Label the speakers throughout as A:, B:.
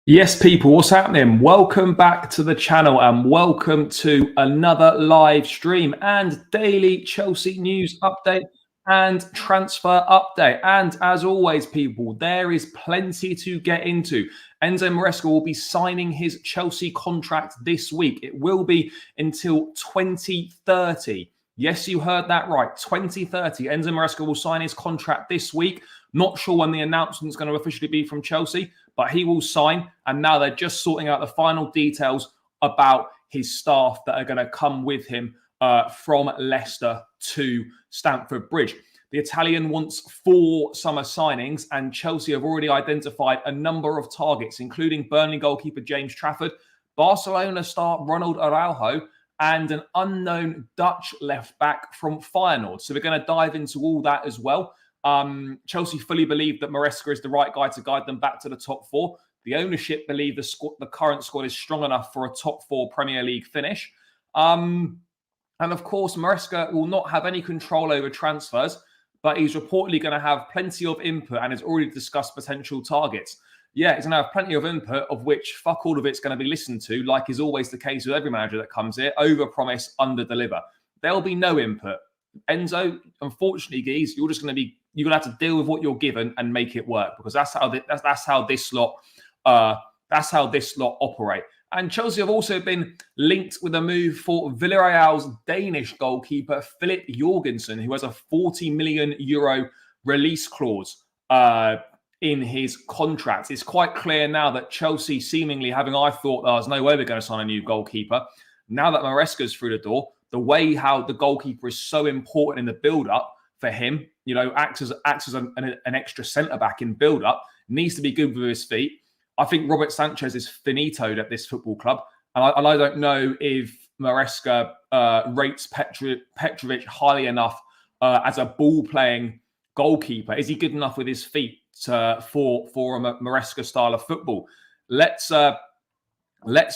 A: Yes, people, what's happening? Welcome back to the channel and welcome to another live stream and daily Chelsea news update and transfer update. And as always, people, there is plenty to get into. Enzo Maresca will be signing his Chelsea contract this week. It will be until 2030. Yes, you heard that right. 2030. Enzo Maresca will sign his contract this week. Not sure when the announcement is going to officially be from Chelsea, but he will sign. And now they're just sorting out the final details about his staff that are going to come with him from Leicester to Stamford Bridge. The Italian wants 4 summer signings, and Chelsea have already identified a number of targets, including Burnley goalkeeper James Trafford, Barcelona star Ronald Araujo, and an unknown Dutch left back from Feyenoord. So we're going to dive into all that as well. Chelsea fully believe that Maresca is the right guy to guide them back to the top 4. The ownership believe the current squad is strong enough for a top 4 Premier League finish. And of course, Maresca will not have any control over transfers, but he's reportedly going to have plenty of input and has already discussed potential targets. Yeah, he's going to have plenty of input, of which fuck all of it's going to be listened to, like is always the case with every manager that comes here. Over-promise, under-deliver. There'll be no input. Enzo, unfortunately, Geese, you're going to have to deal with what you're given and make it work, because that's how this lot operate. And Chelsea have also been linked with a move for Villarreal's Danish goalkeeper Philip Jorgensen, who has a €40 million release clause in his contract. It's quite clear now that Chelsea, seemingly I thought there's no way we're going to sign a new goalkeeper. Now that Maresca's through the door, the way how the goalkeeper is so important in the build-up for him, acts as an extra centre-back in build-up, needs to be good with his feet. I think Robert Sanchez is finitoed at this football club. And I don't know if Maresca rates Petrovic highly enough as a ball-playing goalkeeper. Is he good enough with his feet for a Maresca style of football? Let's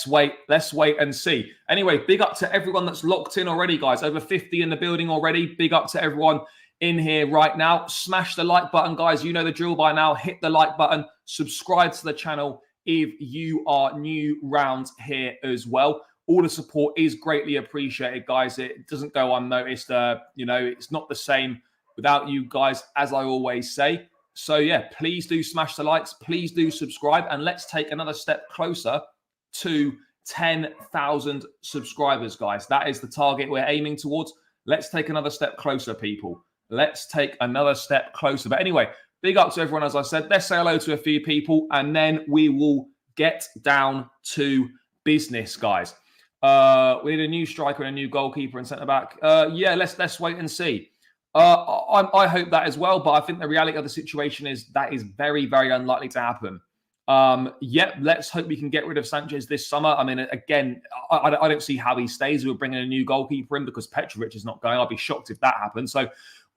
A: wait and see. Anyway, big up to everyone that's locked in already, guys. Over 50 in the building already. Big up to everyone in here right now. Smash the like button, guys. You know the drill by now. Hit the like button. Subscribe to the channel if you are new round here as well. All the support is greatly appreciated, guys. It doesn't go unnoticed. It's not the same without you guys, as I always say. So yeah, please do smash the likes. Please do subscribe, and let's take another step closer to 10,000 subscribers, guys. That is the target we're aiming towards. Let's take another step closer, people. Let's take another step closer. But anyway, big up to everyone, as I said. Let's say hello to a few people, and then we will get down to business, guys. We need a new striker and a new goalkeeper and centre-back. Yeah, let's wait and see. I hope that as well, but I think the reality of the situation is that is very, very unlikely to happen. Let's hope we can get rid of Sanchez this summer. I mean, again, I don't see how he stays. We're bringing a new goalkeeper in because Petrovic is not going. I'll be shocked if that happens. So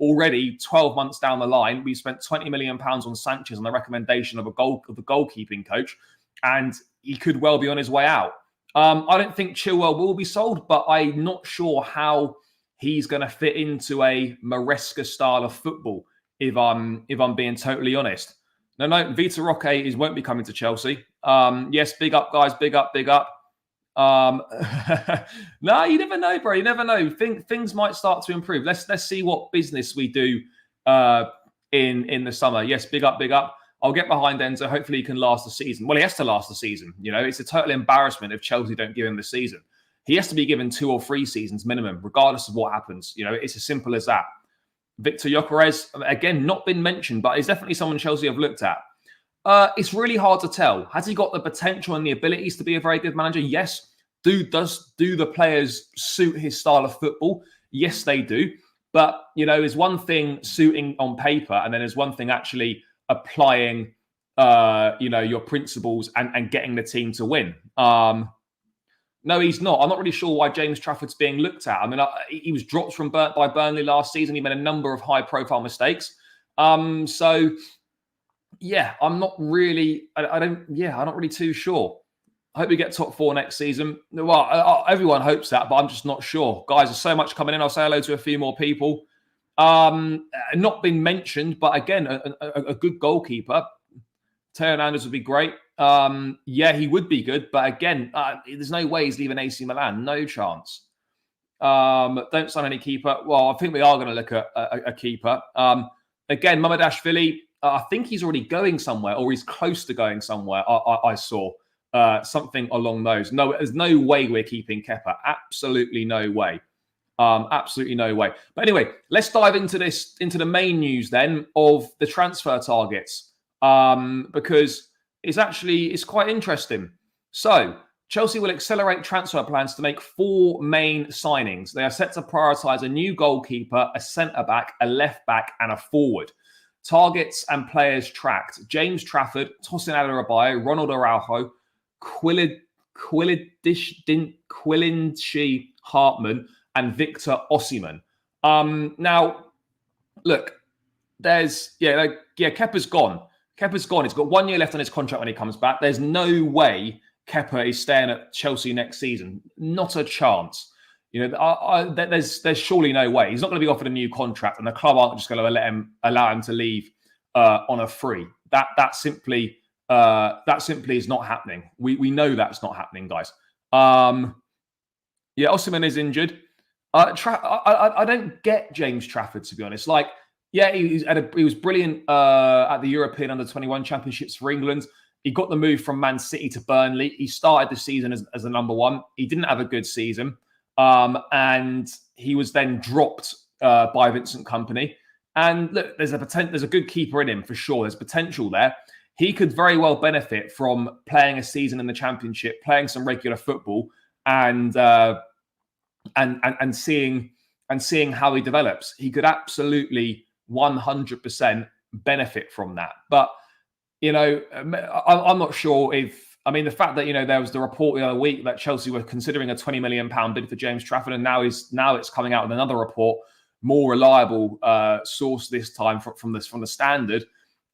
A: already 12 months down the line, we spent £20 million on Sanchez on the recommendation of the goalkeeping coach, and he could well be on his way out. I don't think Chilwell will be sold, but I'm not sure how he's going to fit into a Maresca style of football, if I'm being totally honest. No, Vitor Roque won't be coming to Chelsea. Yes, big up, guys. Big up, big up. No, you never know, bro. You never know. Things might start to improve. Let's see what business we do in the summer. Yes, big up, big up. I'll get behind Enzo. Hopefully he can last the season. Well, he has to last the season. It's a total embarrassment if Chelsea don't give him the season. He has to be given 2 or 3 seasons minimum, regardless of what happens. It's as simple as that. Victor Gyökeres, again, not been mentioned, but he's definitely someone Chelsea have looked at. It's really hard to tell. Has he got the potential and the abilities to be a very good manager? Yes. Do the players suit his style of football? Yes, they do. But, there's one thing suiting on paper, and then there's one thing actually applying, your principles and getting the team to win. No, he's not. I'm not really sure why James Trafford's being looked at. I mean, he was dropped by Burnley last season. He made a number of high-profile mistakes. So, yeah, I'm not really. I'm not really too sure. I hope we get top 4 next season. Well, everyone hopes that, but I'm just not sure. Guys, there's so much coming in. I'll say hello to a few more people. Not been mentioned, but again, a good goalkeeper. Teo Hernandez would be great. Yeah, he would be good, but again, there's no way he's leaving AC Milan. No chance. Don't sign any keeper. Well, I think we are going to look at a keeper. Again, Mamadashvili, I think he's already going somewhere, or he's close to going somewhere. I saw something along those. No, there's no way we're keeping Kepa. Absolutely no way. Absolutely no way. But anyway, let's dive into the main news then of the transfer targets, because it's quite interesting. So Chelsea will accelerate transfer plans to make 4 main signings. They are set to prioritise a new goalkeeper, a centre-back, a left-back and a forward. Targets and players tracked: James Trafford, Tosin Adarabioyo, Ronald Araujo, Quilinci Hartman and Victor Osimhen. Now, look, Kepa's gone. Kepa's gone. He's got 1 year left on his contract when he comes back. There's no way Kepa is staying at Chelsea next season. Not a chance. There's surely no way. He's not going to be offered a new contract, and the club aren't just going to allow him to leave on a free. That simply is not happening. We know that's not happening, guys. Osimhen is injured. I don't get James Trafford, to be honest. He was brilliant at the European Under-21 Championships for England. He got the move from Man City to Burnley. He started the season as a number 1. He didn't have a good season. And he was then dropped by Vincent Kompany. And look, there's a good keeper in him for sure. There's potential there. He could very well benefit from playing a season in the Championship, playing some regular football, and seeing how he develops. He could absolutely 100% benefit from that. But I'm not sure the fact that there was the report the other week that Chelsea were considering a £20 million bid for James Trafford, and now it's coming out with another report, more reliable source this time from the Standard,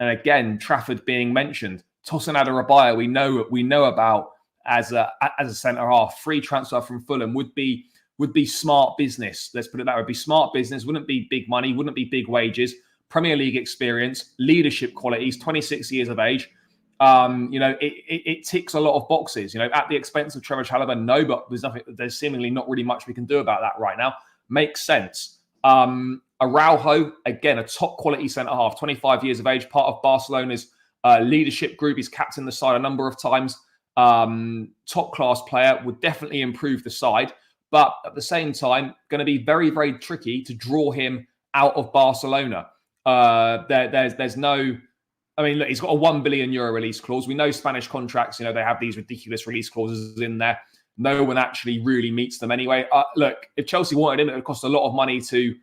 A: and again Trafford being mentioned. Tosin Adarabioyo we know about as a centre half. Free transfer from Fulham would be smart business. Let's put it that way. Would be smart business. Wouldn't be big money. Wouldn't be big wages. Premier League experience, leadership qualities. 26 years of age. It ticks a lot of boxes. At the expense of Trevor Chalobah, no, but there's seemingly not really much we can do about that right now. Makes sense. Araujo, again, a top quality centre half. 25 years of age, part of Barcelona's leadership group. He's captained the side a number of times. Top class player, would definitely improve the side. But at the same time, going to be very, very tricky to draw him out of Barcelona. There's no... look, he's got a €1 billion release clause. We know Spanish contracts, they have these ridiculous release clauses in there. No one actually really meets them anyway. Look, if Chelsea wanted him, it would cost a lot of money to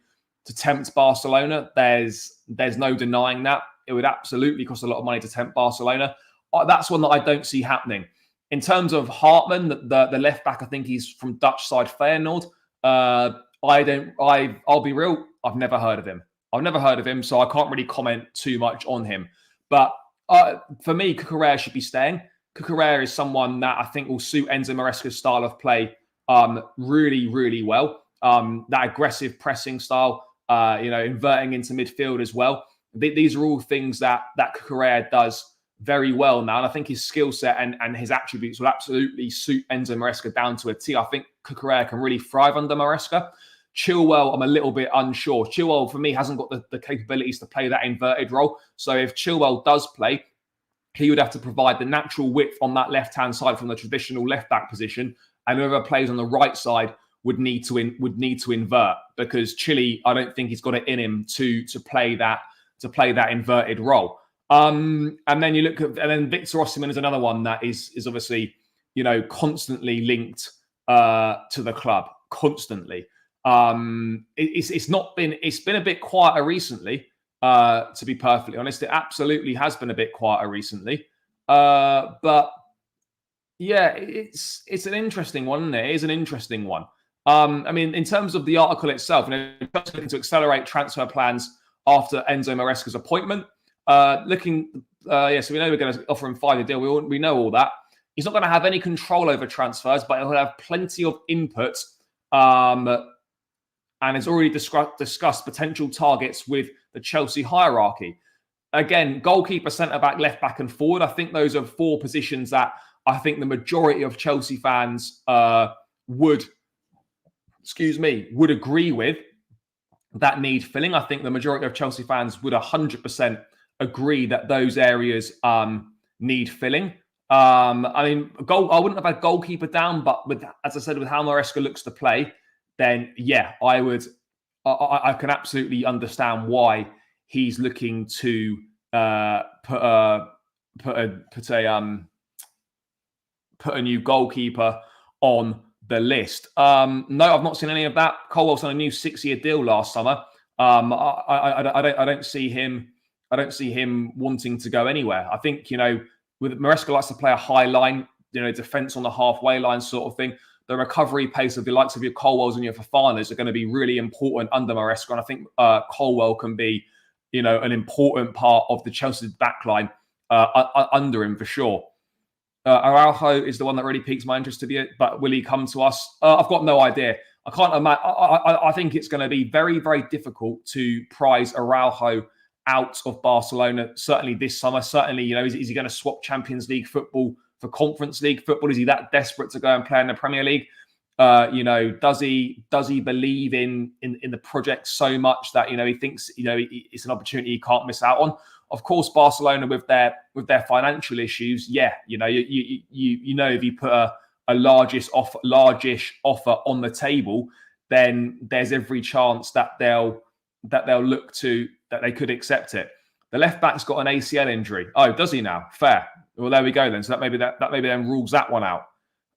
A: tempt Barcelona. There's no denying that. It would absolutely cost a lot of money to tempt Barcelona. That's one that I don't see happening. In terms of Hartman, the left back, I think he's from Dutch side Feyenoord. I'll be real, I've never heard of him. So I can't really comment too much on him. But for me, Cucurella should be staying. Cucurella is someone that I think will suit Enzo Maresca's style of play really, really well. That aggressive pressing style, inverting into midfield as well. These are all things that Cucurella does very well now. And I think his skill set and his attributes will absolutely suit Enzo Maresca down to a T. I think Cucurella can really thrive under Maresca. Chilwell, I'm a little bit unsure. Chilwell, for me, hasn't got the capabilities to play that inverted role. So if Chilwell does play, he would have to provide the natural width on that left-hand side from the traditional left-back position. And whoever plays on the right side would need to invert, because Chile, I don't think he's got it in him to play that inverted role. And then you look at, and then Victor Osimhen is another one that is obviously, constantly linked to the club, constantly. It's been a bit quieter recently, to be perfectly honest. It absolutely has been a bit quieter recently. But yeah, it's an interesting one, isn't it? It is an interesting one. In terms of the article itself, looking to accelerate transfer plans after Enzo Maresca's appointment. So we know we're going to offer him a 5-year deal. We know all that. He's not going to have any control over transfers, but he'll have plenty of input. And has already discussed potential targets with the Chelsea hierarchy. again, goalkeeper, centre-back, left-back and forward. I think those are 4 positions that I think the majority of Chelsea fans would agree with that need filling. I think the majority of Chelsea fans would 100% agree that those areas need filling. I mean, I wouldn't have had goalkeeper down, but as I said, with how Maresca looks to play, then yeah, I would. I can absolutely understand why he's looking to put a new goalkeeper on the list. No, I've not seen any of that. Colwell's on a new 6-year deal last summer. I don't see him. I don't see him wanting to go anywhere. I think, with Maresca likes to play a high line, defense on the halfway line sort of thing. The recovery pace of the likes of your Colwells and your Fofanas are going to be really important under Maresca. And I think Colwell can be, an important part of the Chelsea backline under him for sure. Araujo is the one that really piques my interest but will he come to us? I've got no idea. I can't imagine. I think it's going to be very, very difficult to prize Araujo out of Barcelona, certainly this summer. Certainly, is he going to swap Champions League football for Conference League football? Is he that desperate to go and play in the Premier League? Does he believe in the project so much that he thinks it's an opportunity he can't miss out on? Of course, Barcelona with their financial issues, yeah, if you put a largish offer on the table, then there's every chance that they'll look to that they could accept it. The left back's got an ACL injury. Oh, does he now? Fair. Well, there we go then. So that maybe then rules that one out.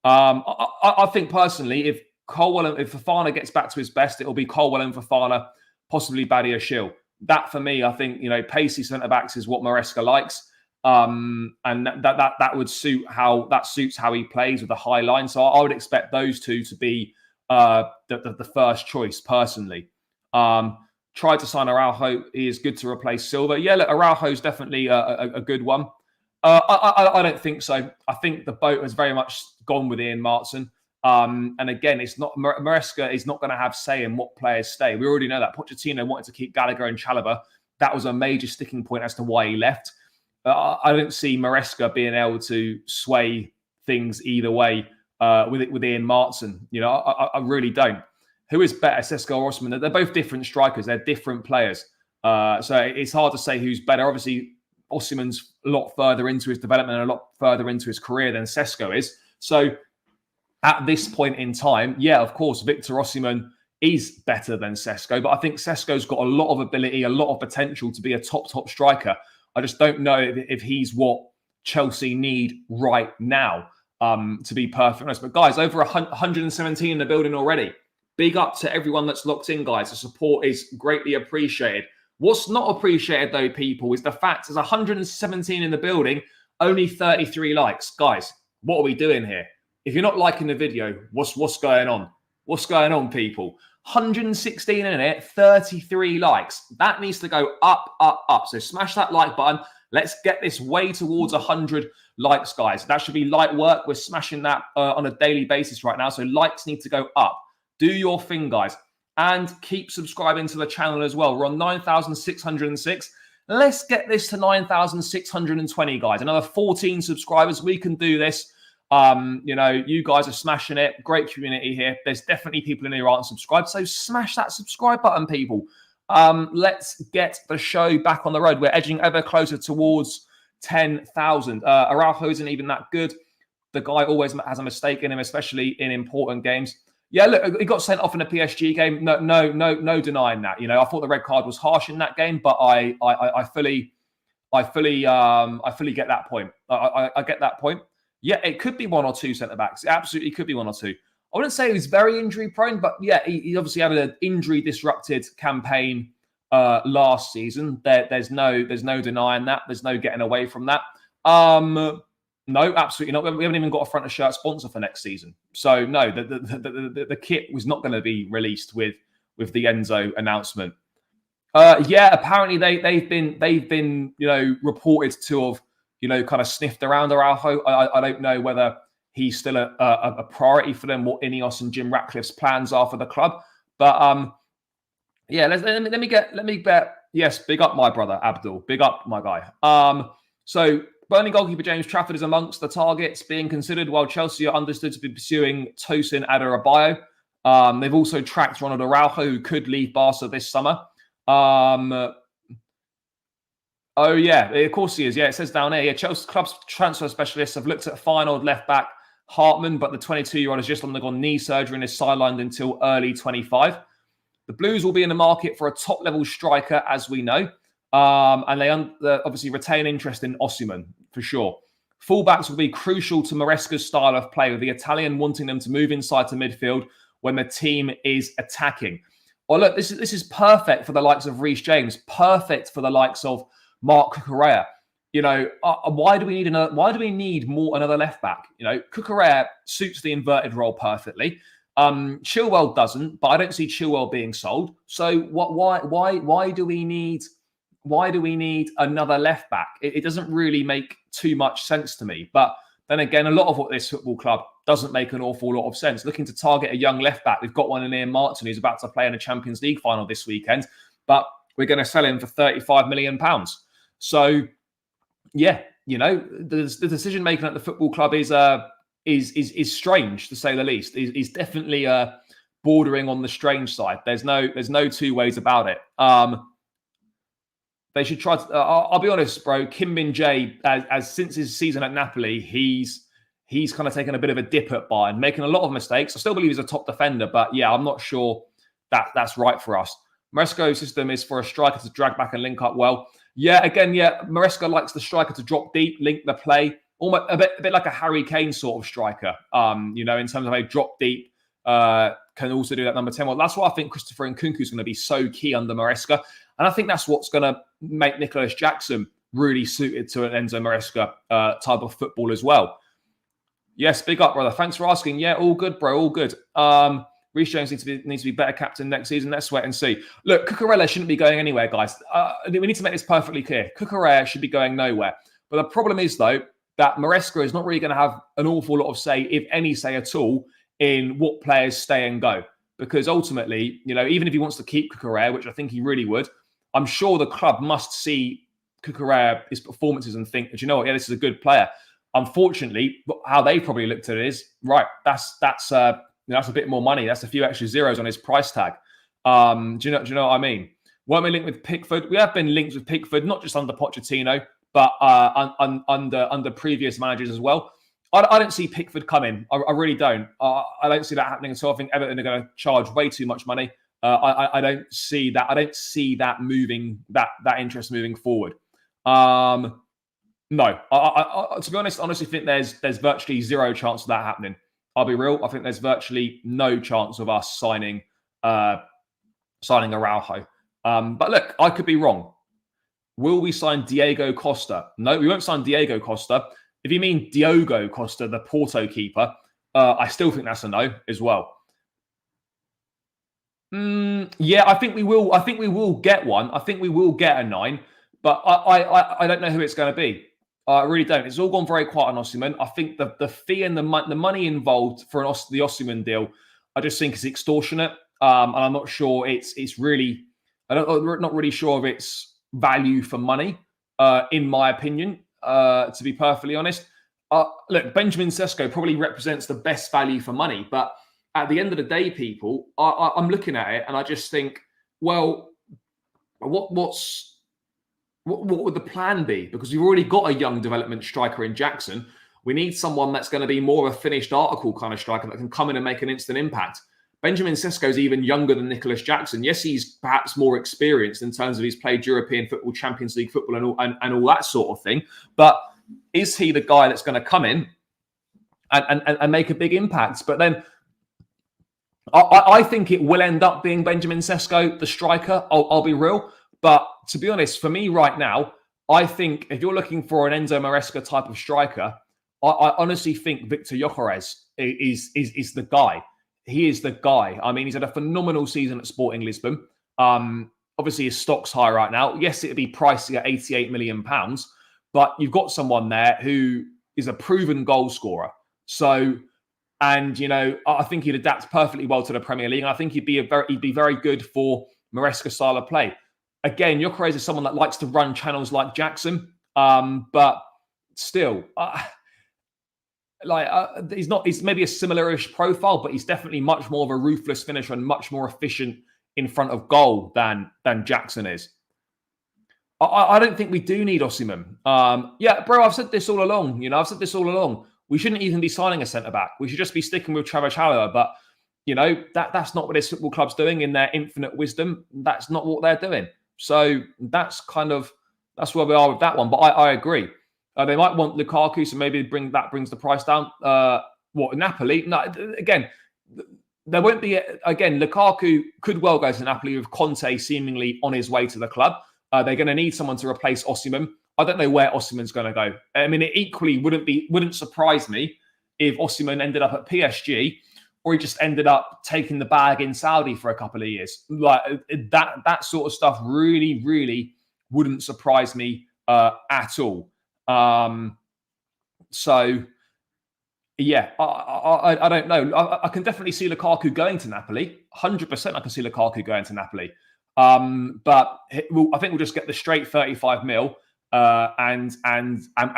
A: I think personally, if Fofana gets back to his best, it'll be Colwell and Fofana, possibly Badiashile. That for me, I think pacey centre backs is what Maresca likes, and that would suits how he plays with the high line. So I would expect those two to be the first choice personally. Tried to sign Araujo. He is good to replace Silva. Yeah, look, Araujo's definitely a good one. I don't think so. I think the boat has very much gone with Ian Martin. And again, it's not Maresca is not going to have say in what players stay. We already know that. Pochettino wanted to keep Gallagher and Chalobah. That was a major sticking point as to why he left. I don't see Maresca being able to sway things either way with Ian Martin. I really don't. Who is better, Sesko or Osimhen? They're both different strikers. They're different players. So it's hard to say who's better. Obviously, Osimhen's a lot further into his development and a lot further into his career than Sesko is. So at this point in time, yeah, of course, Victor Osimhen is better than Sesko. But I think Sesko's got a lot of ability, a lot of potential to be a top striker. I just don't know if he's what Chelsea need right now, to be perfectly honest. But guys, over 117 in the building already. Big up to everyone that's locked in, guys. The support is greatly appreciated. What's not appreciated, though, people, is the fact there's 117 in the building, only 33 likes. Guys, what are we doing here? If you're not liking the video, what's going on? What's going on, people? 116 in it, 33 likes. That needs to go up, up, up. So smash that like button. Let's get this way towards 100 likes, guys. That should be light work. We're smashing that on a daily basis right now. So likes need to go up. Do your thing, guys. And keep subscribing to the channel as well. We're on 9,606. Let's get this to 9,620, guys. Another 14 subscribers. We can do this. You guys are smashing it. Great community here. There's definitely people in here who aren't subscribed. So smash that subscribe button, people. Let's get the show back on the road. We're edging ever closer towards 10,000. Araujo isn't even that good. The guy always has a mistake in him, especially in important games. Yeah, look, he got sent off in a PSG game. No denying that. I thought the red card was harsh in that game, but I fully get that point. I get that point. Yeah, it could be one or two centre backs. It absolutely could be one or two. I wouldn't say he was very injury prone, but yeah, he obviously had an injury disrupted campaign last season. There's no denying that. There's no getting away from that. No, absolutely not. We haven't even got a front of shirt sponsor for next season. So no, the kit was not going to be released with the Enzo announcement. Yeah, apparently they've been reported to have kind of sniffed around Araujo. I don't know whether he's still a priority for them, what Ineos and Jim Ratcliffe's plans are for the club. But yeah, let me get Yes, big up my brother, Abdul. Big up my guy. So Burnley goalkeeper James Trafford is amongst the targets being considered, while Chelsea are understood to be pursuing Tosin Adarabioyo. They've also tracked Ronald Araujo, who could leave Barca this summer. Oh, yeah, of course he is. Yeah, it says down here. Yeah, Chelsea club's transfer specialists have looked at Feyenoord left back Hartman, but the 22-year-old has just undergone knee surgery and is sidelined until early 25. The Blues will be in the market for a top-level striker, as we know. And they obviously retain interest in Osimhen, for sure. Fullbacks will be crucial to Maresca's style of play, with the Italian wanting them to move inside to midfield when the team is attacking. Oh, look, this is perfect for the likes of Reece James, perfect for the likes of Marc Cucurella. You know, why do we need another left back? You know, Cucurella suits the inverted role perfectly. Chilwell doesn't, but I don't see Chilwell being sold. So why do we need another left back? It doesn't really make too much sense to me. But then again, a lot of what this football club doesn't make an awful lot of sense. Looking to target a young left back, we've got one in Ian Martin who's about to play in a Champions League final this weekend, but we're going to sell him for £35 million. So, yeah, you know, the decision making at the football club is strange, to say the least. Is definitely bordering on the strange side. There's no two ways about it. They should try to. I'll be honest, bro. Kim Min-jae, as since his season at Napoli, he's kind of taken a bit of a dip at Bayern, making a lot of mistakes. I still believe he's a top defender, but yeah, I'm not sure that's right for us. Maresca's system is for a striker to drag back and link up well. Yeah, again, yeah, Maresca likes the striker to drop deep, link the play, almost a bit like a Harry Kane sort of striker. You know, in terms of a drop deep, can also do that number 10. Well, that's why I think Christopher Nkunku is going to be so key under Maresca. And I think that's what's going to make Nicholas Jackson really suited to an Enzo Maresca type of football as well. Yes, big up, brother. Thanks for asking. Yeah, all good, bro. All good. Reece James needs to be better captain next season. Let's wait and see. Look, Cucurella shouldn't be going anywhere, guys. We need to make this perfectly clear. Cucurella should be going nowhere. But the problem is, though, that Maresca is not really going to have an awful lot of say, if any say at all, in what players stay and go. Because ultimately, you know, even if he wants to keep Cucurella, which I think he really would, I'm sure the club must see Cucurella, his performances, and think, do you know what? Yeah, this is a good player. Unfortunately, how they probably looked at it is, right, that's a bit more money. That's a few extra zeros on his price tag. Do you know what I mean? Weren't we linked with Pickford? We have been linked with Pickford, not just under Pochettino, but under previous managers as well. I don't see Pickford coming. I really don't. I don't see that happening at all. I think Everton are going to charge way too much money. I don't see that. I don't see that moving. That interest moving forward. No. To be honest, I honestly think there's virtually zero chance of that happening. I'll be real. I think there's virtually no chance of us signing Araujo. But look, I could be wrong. Will we sign Diego Costa? No, we won't sign Diego Costa. If you mean Diogo Costa, the Porto keeper, I still think that's a no as well. Yeah, I think we will. I think we will get one. I think we will get a 9, but I don't know who it's going to be. I really don't. It's all gone very quiet on Osimhen. I think the fee and the money involved for the Osimhen deal, I just think is extortionate. And I'm not sure it's really. I'm not really sure of its value for money, in my opinion. To be perfectly honest, look, Benjamin Sesko probably represents the best value for money, but at the end of the day, people, I'm looking at it and I just think, well, what would the plan be? Because we've already got a young development striker in Jackson. We need someone that's going to be more of a finished article kind of striker that can come in and make an instant impact. Benjamin Sesko is even younger than Nicholas Jackson. Yes, he's perhaps more experienced in terms of he's played European football, Champions League football, and all that sort of thing. But is he the guy that's going to come in and make a big impact? But then I think it will end up being Benjamin Sesko, the striker. I'll be real. But to be honest, for me right now, I think if you're looking for an Enzo Maresca type of striker, I honestly think Victor Gyökeres is the guy. He is the guy. I mean, he's had a phenomenal season at Sporting Lisbon. Obviously, his stock's high right now. Yes, it'd be pricey at £88 million, but you've got someone there who is a proven goal scorer. So, and you know, I think he'd adapt perfectly well to the Premier League. And I think he'd be very good for Maresca style of play. again, Gyökeres is someone that likes to run channels like Jackson, but still, he's maybe a similar-ish profile, but he's definitely much more of a ruthless finisher and much more efficient in front of goal than Jackson is. I don't think we do need Osimhen. Yeah, bro, I've said this all along. I've said this all along. We shouldn't even be signing a centre-back. We should just be sticking with Travis Hallower. But, that's not what this football club's doing in their infinite wisdom. That's not what they're doing. So that's where we are with that one. But I agree. They might want Lukaku, so maybe that brings the price down. Napoli? No, again, there won't be... Again, Lukaku could well go to Napoli with Conte seemingly on his way to the club. They're going to need someone to replace Osimhen. I don't know where Osimhen's going to go. I mean, it equally wouldn't surprise me if Osimhen ended up at PSG or he just ended up taking the bag in Saudi for a couple of years. Like that sort of stuff really, really wouldn't surprise me at all. So, yeah, I don't know. I can definitely see Lukaku going to Napoli. 100% I can see Lukaku going to Napoli. But I think we'll just get the straight 35 mil, and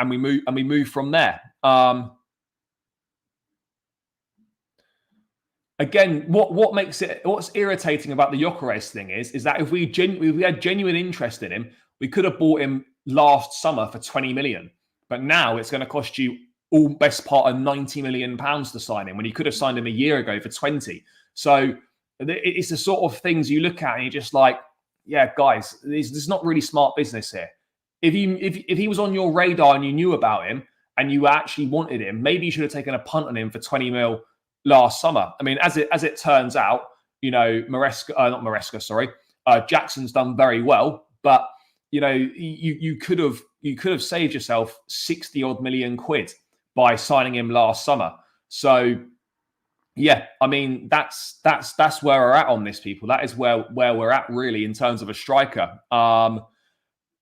A: we move from there. Again, what's irritating about the Gyökeres thing is that if we had genuine interest in him, we could have bought him last summer for 20 million. But now it's going to cost you best part of 90 million pounds to sign him when you could have signed him a year ago for 20. So it's the sort of things you look at and you're just like, yeah, guys, there's not really smart business here. If he was on your radar and you knew about him and you actually wanted him, maybe you should have taken a punt on him for 20 mil last summer. I mean, as it turns out, Jackson's done very well, but you could have saved yourself 60 odd million quid by signing him last summer. So yeah, I mean that's where we're at on this, people. That is where we're at really in terms of a striker.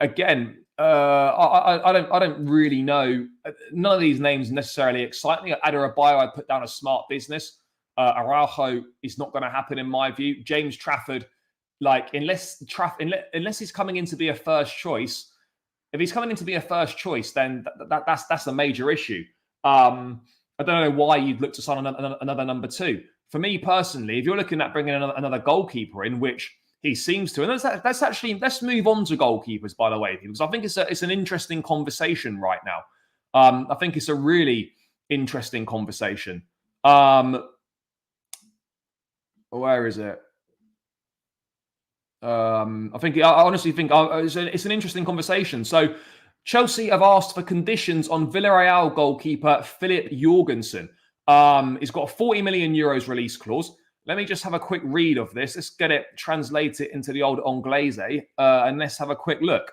A: Again, I don't really know. None of these names necessarily excite me. Adarabioyo, I put down a smart business. Araujo is not going to happen in my view. James Trafford, unless he's coming in to be a first choice. If he's coming in to be a first choice, then that's a major issue. I don't know why you'd look to sign another number two. For me personally, if you're looking at bringing another goalkeeper in, which he seems to, and let's move on to goalkeepers, by the way, because I think it's an interesting conversation right now. I think it's a really interesting conversation. Where is it? I honestly think it's an interesting conversation. So Chelsea have asked for conditions on Villarreal goalkeeper Philip Jorgensen. He's got a 40 million euros release clause. Let me just have a quick read of this. Let's get it translated into the old Anglaise, and let's have a quick look.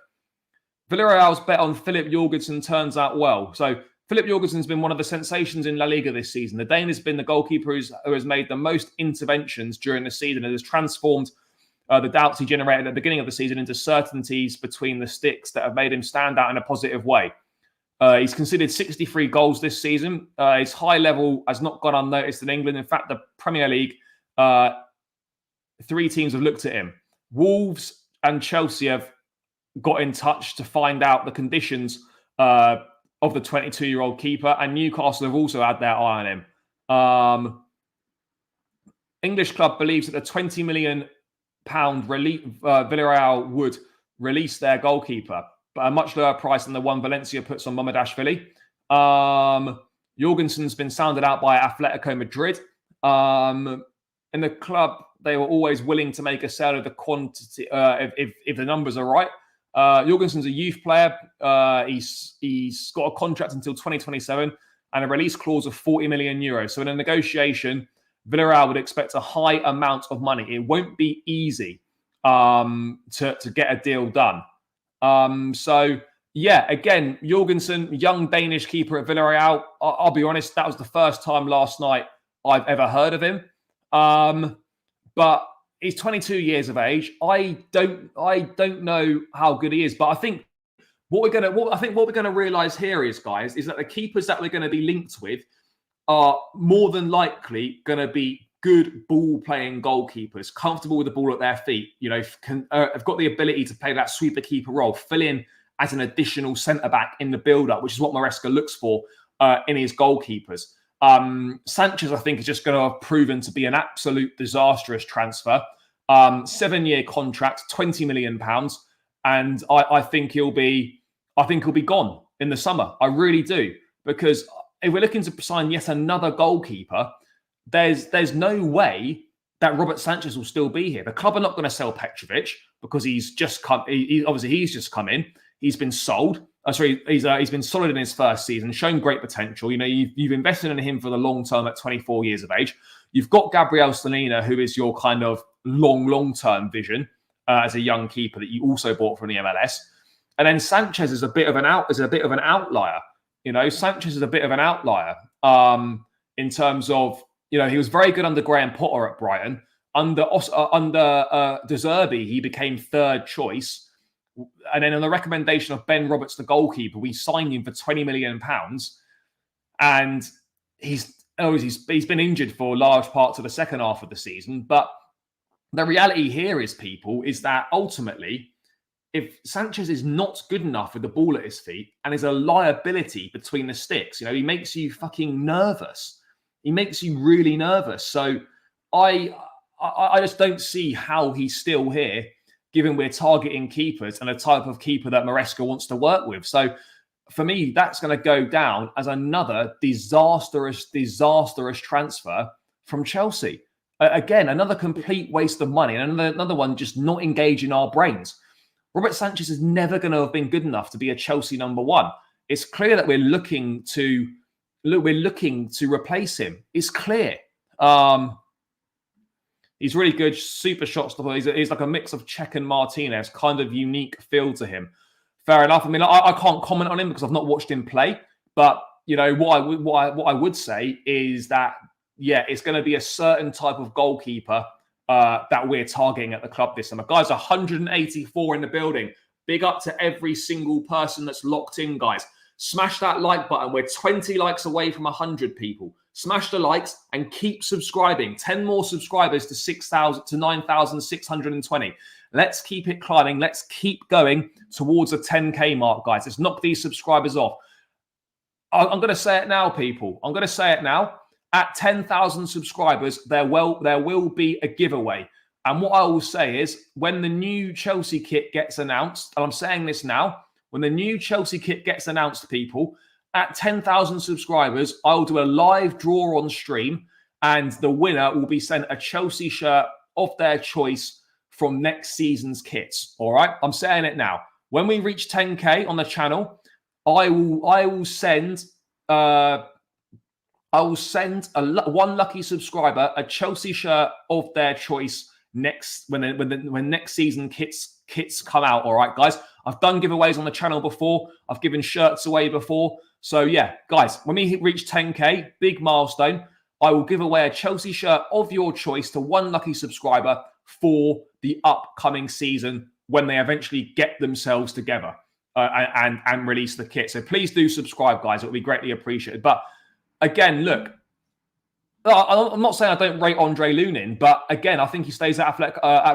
A: Villarreal's bet on Philip Jorgensen turns out well. So Philip Jorgensen's been one of the sensations in La Liga this season. The Dane has been the goalkeeper who has made the most interventions during the season and has transformed the doubts he generated at the beginning of the season into certainties between the sticks that have made him stand out in a positive way. He's conceded 63 goals this season. His high level has not gone unnoticed in England. In fact, the Premier League, 3 teams have looked at him. Wolves and Chelsea have got in touch to find out the conditions of the 22-year-old keeper, and Newcastle have also had their eye on him. English club believes that the £20 million Villarreal would release their goalkeeper, but a much lower price than the one Valencia puts on Mamardashvili. Jorgensen's been sounded out by Atletico Madrid. In the club, they were always willing to make a sale of the quantity if the numbers are right. Jorgensen's a youth player. He's got a contract until 2027 and a release clause of 40 million euros. So in a negotiation, Villarreal would expect a high amount of money. It won't be easy to get a deal done. So, yeah, again, Jorgensen, young Danish keeper at Villarreal. I'll be honest, that was the first time last night I've ever heard of him. But he's 22 years of age. I don't know how good he is, but I think what we're gonna realize here is, guys, is that the keepers that we're going to be linked with are more than likely going to be good ball-playing goalkeepers, comfortable with the ball at their feet, have got the ability to play that sweeper keeper role, fill in as an additional centre-back in the build-up, which is what Maresca looks for in his goalkeepers. Sanchez, I think, is just going to have proven to be an absolute disastrous transfer. 7-year contract, £20 million, and I think he'll be gone in the summer. I really do, because if we're looking to sign yet another goalkeeper, there's no way that Robert Sanchez will still be here. The club are not going to sell Petrovic because he's just come. He's just come in. He's been sold. He's been solid in his first season, shown great potential. You've invested in him for the long term at 24 years of age. You've got Gabriel Slonina, who is your kind of long term vision as a young keeper that you also bought from the MLS. And then Sanchez is a bit of an outlier. Sanchez is a bit of an outlier in terms of, he was very good under Graham Potter at Brighton. Under De Zerbi, he became third choice. And then on the recommendation of Ben Roberts, the goalkeeper, we signed him for £20 million. And he's been injured for large parts of the second half of the season. But the reality here is that ultimately, if Sanchez is not good enough with the ball at his feet and is a liability between the sticks, he makes you fucking nervous. He makes you really nervous. So I just don't see how he's still here, given we're targeting keepers and a type of keeper that Maresca wants to work with. So for me, that's going to go down as another disastrous transfer from Chelsea. Again, another complete waste of money, and another one just not engaging our brains. Robert Sanchez is never going to have been good enough to be a Chelsea number one. It's clear that we're looking to replace him. It's clear. He's really good, super shot stopper. He's like a mix of Cech and Martinez, kind of unique feel to him. Fair enough. I mean, I can't comment on him because I've not watched him play. But what I would say is that it's going to be a certain type of goalkeeper that we're targeting at the club this summer. Guys, 184 in the building. Big up to every single person that's locked in, guys. Smash that like button. We're 20 likes away from 100 people. Smash the likes and keep subscribing. 10 more subscribers to 9,620. Let's keep it climbing. Let's keep going towards a 10K mark, guys. Let's knock these subscribers off. I'm going to say it now, people. I'm going to say it now. At 10,000 subscribers, there will be a giveaway. And what I will say is, when the new Chelsea kit gets announced, and I'm saying this now, when the new Chelsea kit gets announced, people, at 10,000 subscribers, I'll do a live draw on stream, and the winner will be sent a Chelsea shirt of their choice from next season's kits. All right? I'm saying it now. When we reach 10K on the channel, I will send one lucky subscriber a Chelsea shirt of their choice when next season kits come out. All right, guys. I've done giveaways on the channel before. I've given shirts away before. So yeah, guys, when we reach 10K, big milestone, I will give away a Chelsea shirt of your choice to one lucky subscriber for the upcoming season when they eventually get themselves together and release the kit. So please do subscribe, guys. It would be greatly appreciated. But again, look, I'm not saying I don't rate Andre Lunin, but again, I think he stays at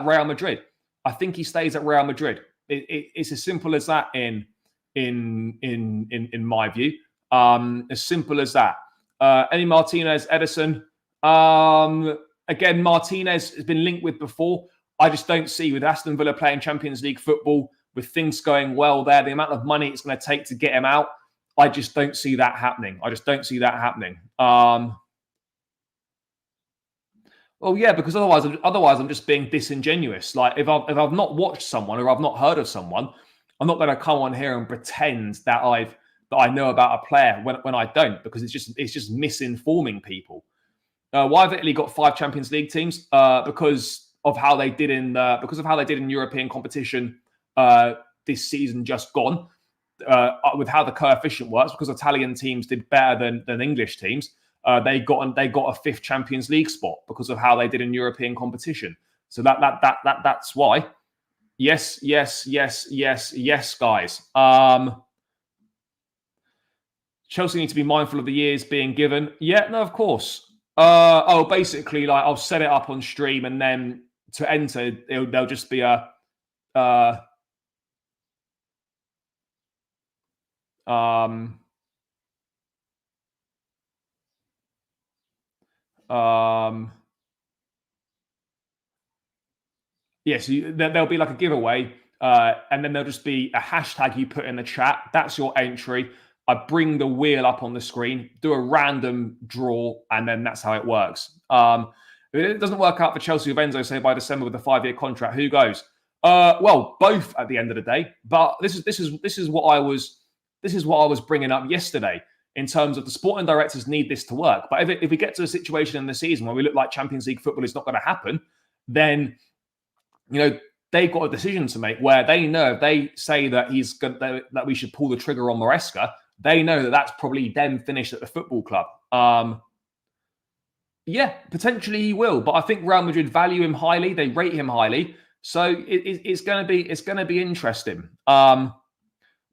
A: Real Madrid. I think he stays at Real Madrid. It's as simple as that in my view. As simple as that. Any Martinez, Edison. Again, Martinez has been linked with before. I just don't see, with Aston Villa playing Champions League football, with things going well there, the amount of money it's going to take to get him out, I just don't see that happening. Well, yeah, because otherwise I'm just being disingenuous. Like if I've not watched someone or I've not heard of someone, I'm not going to come on here and pretend that I know about a player when I don't, because it's just misinforming people. Why have Italy got 5 Champions League teams? Because of how they did in European competition this season just gone. With how the coefficient works, because Italian teams did better than English teams. They got a 5th Champions League spot because of how they did in European competition. So that's why. Yes, guys. Chelsea need to be mindful of the years being given. Yeah, no, of course. Basically, like I'll set it up on stream, and then to enter, there'll just be a um um yeah, so there'll be like a giveaway, and then there'll just be a hashtag you put in the chat. That's your entry. I bring the wheel up on the screen, do a random draw, and then that's how it works. If it doesn't work out for Chelsea with Enzo, say by December with a 5-year contract, who goes? Well, both at the end of the day. But this is what I was bringing up yesterday in terms of the sporting directors need this to work. But if we get to a situation in the season where we look like Champions League football is not going to happen, then they've got a decision to make where they know if they say that that we should pull the trigger on Maresca, they know that that's probably them finished at the football club. Yeah, potentially he will, but I think Real Madrid value him highly. They rate him highly, so it's going to be interesting.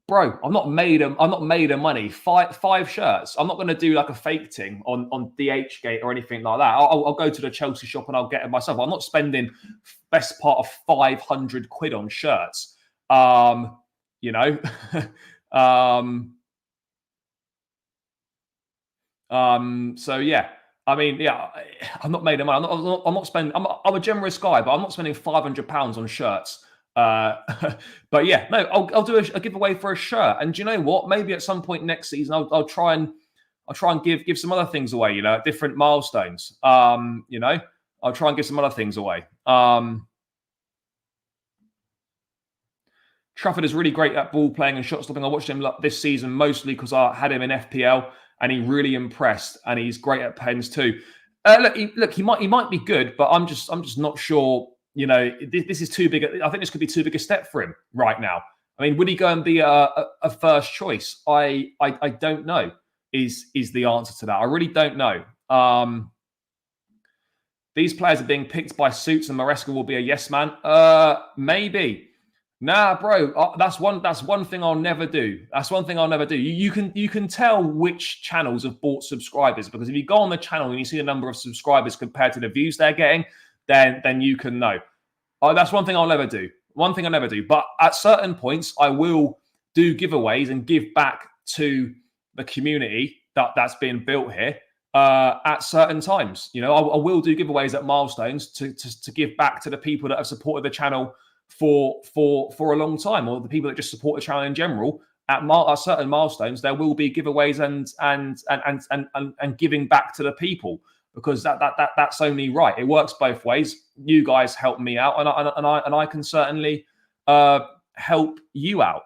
A: Bro, I'm not made of money. Five shirts. I'm not going to do like a fake thing on DHgate or anything like that. I'll go to the Chelsea shop and I'll get it myself. I'm not spending best part of 500 quid on shirts. You know, so yeah. I mean, yeah, I'm not made of money. I'm not spending. I'm a generous guy, but I'm not spending £500 on shirts. But yeah, no, I'll do a giveaway for a shirt. And do you know what? Maybe at some point next season, I'll try and give some other things away. At different milestones. I'll try and give some other things away. Trafford is really great at ball playing and shot stopping. I watched him this season mostly because I had him in FPL, and he really impressed. And he's great at pens too. Look, he might be good, but I'm just not sure. This is too big. I think this could be too big a step for him right now. I mean, would he go and be a first choice? I don't know. Is the answer to that? I really don't know. These players are being picked by suits, and Maresca will be a yes man. Maybe. Nah, bro. That's one thing I'll never do. That's one thing I'll never do. You can tell which channels have bought subscribers, because if you go on the channel and you see the number of subscribers compared to the views they're getting, then you can know. That's one thing I'll never do. One thing I'll never do. But at certain points, I will do giveaways and give back to the community that's being built here at certain times. I will do giveaways at milestones to give back to the people that have supported the channel for a long time, or the people that just support the channel in general. At certain milestones, there will be giveaways and giving back to the people, because that's only right. It works both ways. You guys help me out, and I can certainly help you out.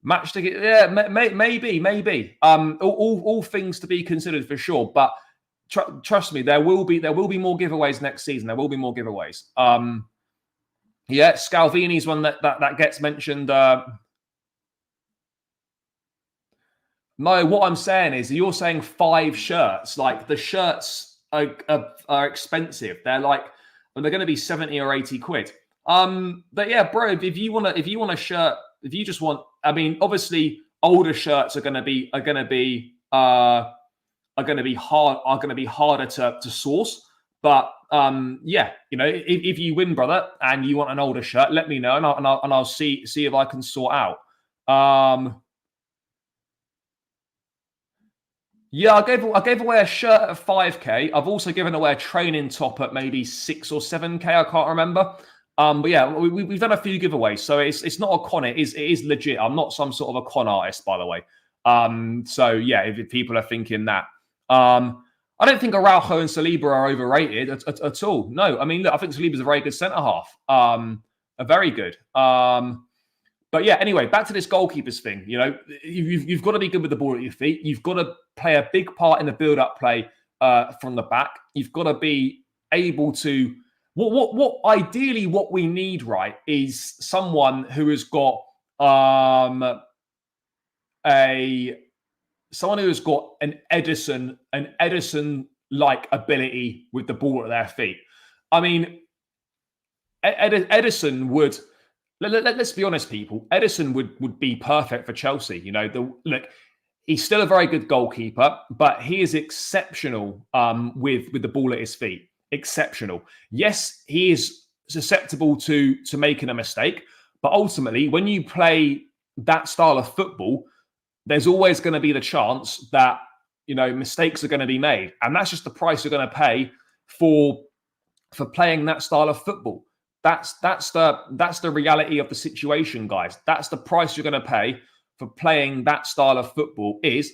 A: Match ticket, yeah, maybe. All things to be considered for sure. But trust me, there will be more giveaways next season. There will be more giveaways. Yeah, Scalvini's one that gets mentioned. No, what I'm saying is you're saying 5 shirts. Like, the shirts are expensive. They're going to be 70 or 80 quid. But yeah, bro, if you want a shirt, if you just want, I mean, obviously older shirts are going to be harder to source. But yeah, if you win, brother, and you want an older shirt, let me know, and I'll see if I can sort out. Yeah, I gave away a shirt at 5K. I've also given away a training top at maybe 6 or 7K. I can't remember. But yeah, we've done a few giveaways, so it's not a con. It is legit. I'm not some sort of a con artist, by the way. So yeah, if people are thinking that. I don't think Araujo and Saliba are overrated at all. No, I mean, look, I think Saliba's a very good centre half. A very good. But yeah, anyway, back to this goalkeepers thing. You've got to be good with the ball at your feet. You've got to play a big part in the build-up play from the back. You've got to be able to. What ideally what we need, right, is someone who has got an Edison-like ability with the ball at their feet. I mean, Edison would. Let's be honest, people. Edison would be perfect for Chelsea. Look, He's still a very good goalkeeper, but he is exceptional with the ball at his feet. Exceptional. Yes, he is susceptible to making a mistake, but ultimately, when you play that style of football, there's always going to be the chance that mistakes are going to be made, and that's just the price you're going to pay for playing that style of football. That's the reality of the situation, guys. That's the price you're going to pay for playing that style of football. Is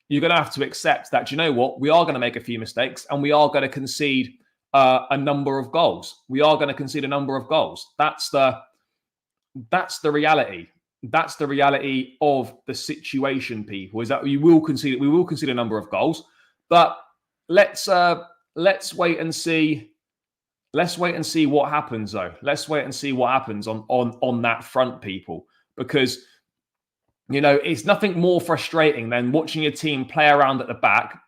A: you're going to have to accept that, you know what, we are going to make a few mistakes and we are going to concede a number of goals. We are going to concede a number of goals. That's the reality. That's the reality of the situation, people, is that we will concede a number of goals. But let's wait and see. Let's wait and see what happens, though. Let's wait and see what happens on that front, people, because it's nothing more frustrating than watching your team play around at the back.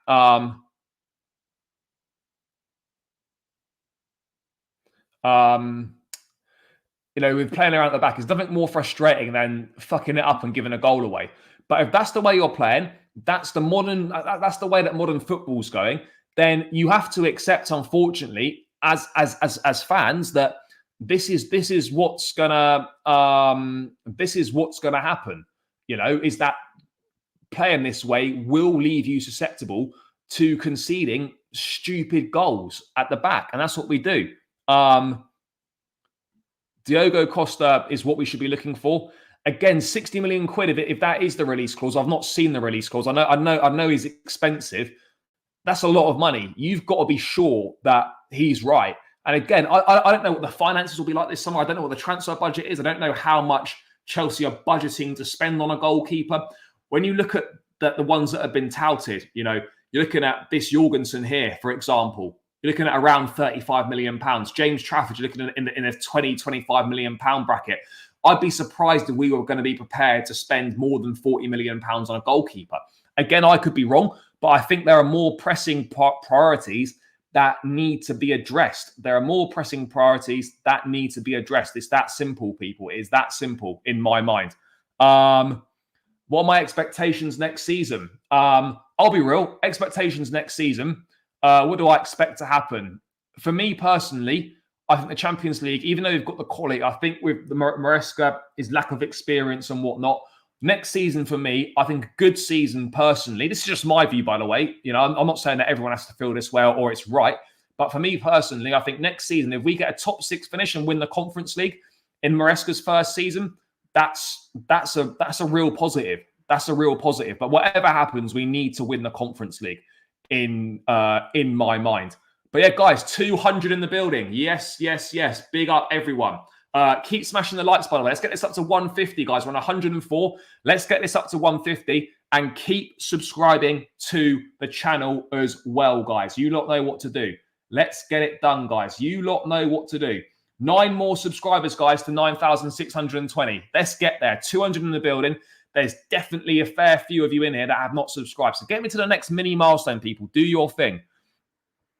A: With playing around at the back, it's nothing more frustrating than fucking it up and giving a goal away. But if that's the way you're playing, that's the way that modern football's going, then you have to accept, unfortunately, as fans, that this is what's gonna happen. Is that playing this way will leave you susceptible to conceding stupid goals at the back, and that's what we do. Diogo Costa is what we should be looking for. Again, 60 million quid if that is the release clause. I've not seen the release clause. I know he's expensive. That's a lot of money. You've got to be sure that he's right. And again, I don't know what the finances will be like this summer. I don't know what the transfer budget is. I don't know how much Chelsea are budgeting to spend on a goalkeeper. When you look at the ones that have been touted, you're looking at this Jorgensen here, for example. You're looking at around £35 million. James Trafford, you're looking at in a £20-25 million bracket. I'd be surprised if we were going to be prepared to spend more than £40 million on a goalkeeper. Again, I could be wrong, but I think there are more pressing priorities that need to be addressed. There are more pressing priorities that need to be addressed. It's that simple, people. It is that simple in my mind. What are my expectations next season? I'll be real. Expectations next season. What do I expect to happen? For me personally, I think the Champions League, even though they've got the quality, I think with the Maresca, his lack of experience and whatnot, next season for me, I think a good season personally. This is just my view, by the way. I'm not saying that everyone has to feel this way or it's right. But for me personally, I think next season, if we get a top 6 finish and win the Conference League in Maresca's first season, that's a real positive. That's a real positive. But whatever happens, we need to win the Conference League in my mind. But yeah, guys, 200 in the building. Yes. Big up, everyone. Keep smashing the likes, by the way. Let's get this up to 150, guys. We're on 104. Let's get this up to 150 and keep subscribing to the channel as well, guys. You lot know what to do. Let's get it done, guys. You lot know what to do. 9 more subscribers, guys, to 9,620. Let's get there. 200 in the building. There's definitely a fair few of you in here that have not subscribed. So get me to the next mini milestone, people. Do your thing.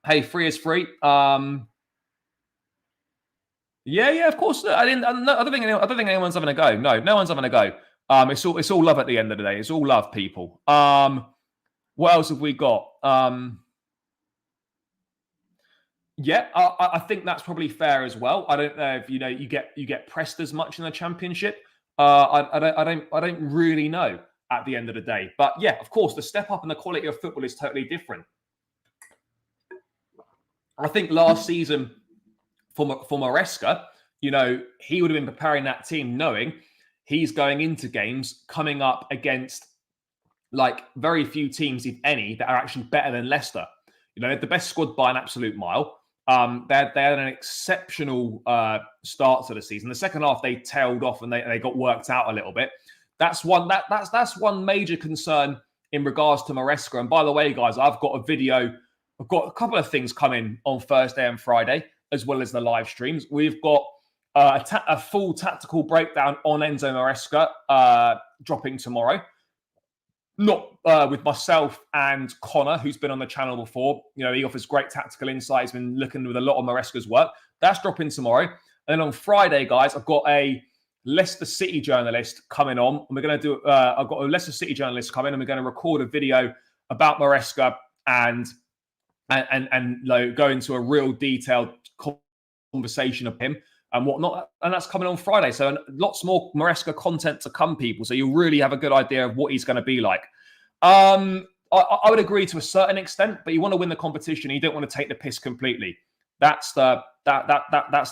A: Hey, free is free. Yeah, of course. I don't think anyone's having a go. No one's having a go. It's all love at the end of the day. It's all love, people. What else have we got? Yeah, I think that's probably fair as well. I don't know if you get pressed as much in the Championship. I don't really know at the end of the day. But yeah, of course, the step up and the quality of football is totally different. I think last season for Maresca, he would have been preparing that team knowing he's going into games coming up against like very few teams, if any, that are actually better than Leicester. They had the best squad by an absolute mile. They had an exceptional start to the season. The second half, they tailed off and they got worked out a little bit. That's one major concern in regards to Maresca. And by the way, guys, I've got a couple of things coming on Thursday and Friday, as well as the live streams. We've got a full tactical breakdown on Enzo Maresca dropping tomorrow. Not with myself and Connor, who's been on the channel before. He offers great tactical insight. He's been looking with a lot of Maresca's work. That's dropping tomorrow. And then on Friday, guys, I've got a Leicester City journalist coming on, and we're going to do. I've got a Leicester City journalist coming, and we're going to record a video about Maresca and like, go into a real detailed conversation of him and whatnot. And that's coming on Friday. So lots more Maresca content to come, people. So you'll really have a good idea of what he's going to be like. I would agree to a certain extent, but you want to win the competition. You don't want to take the piss completely. That's the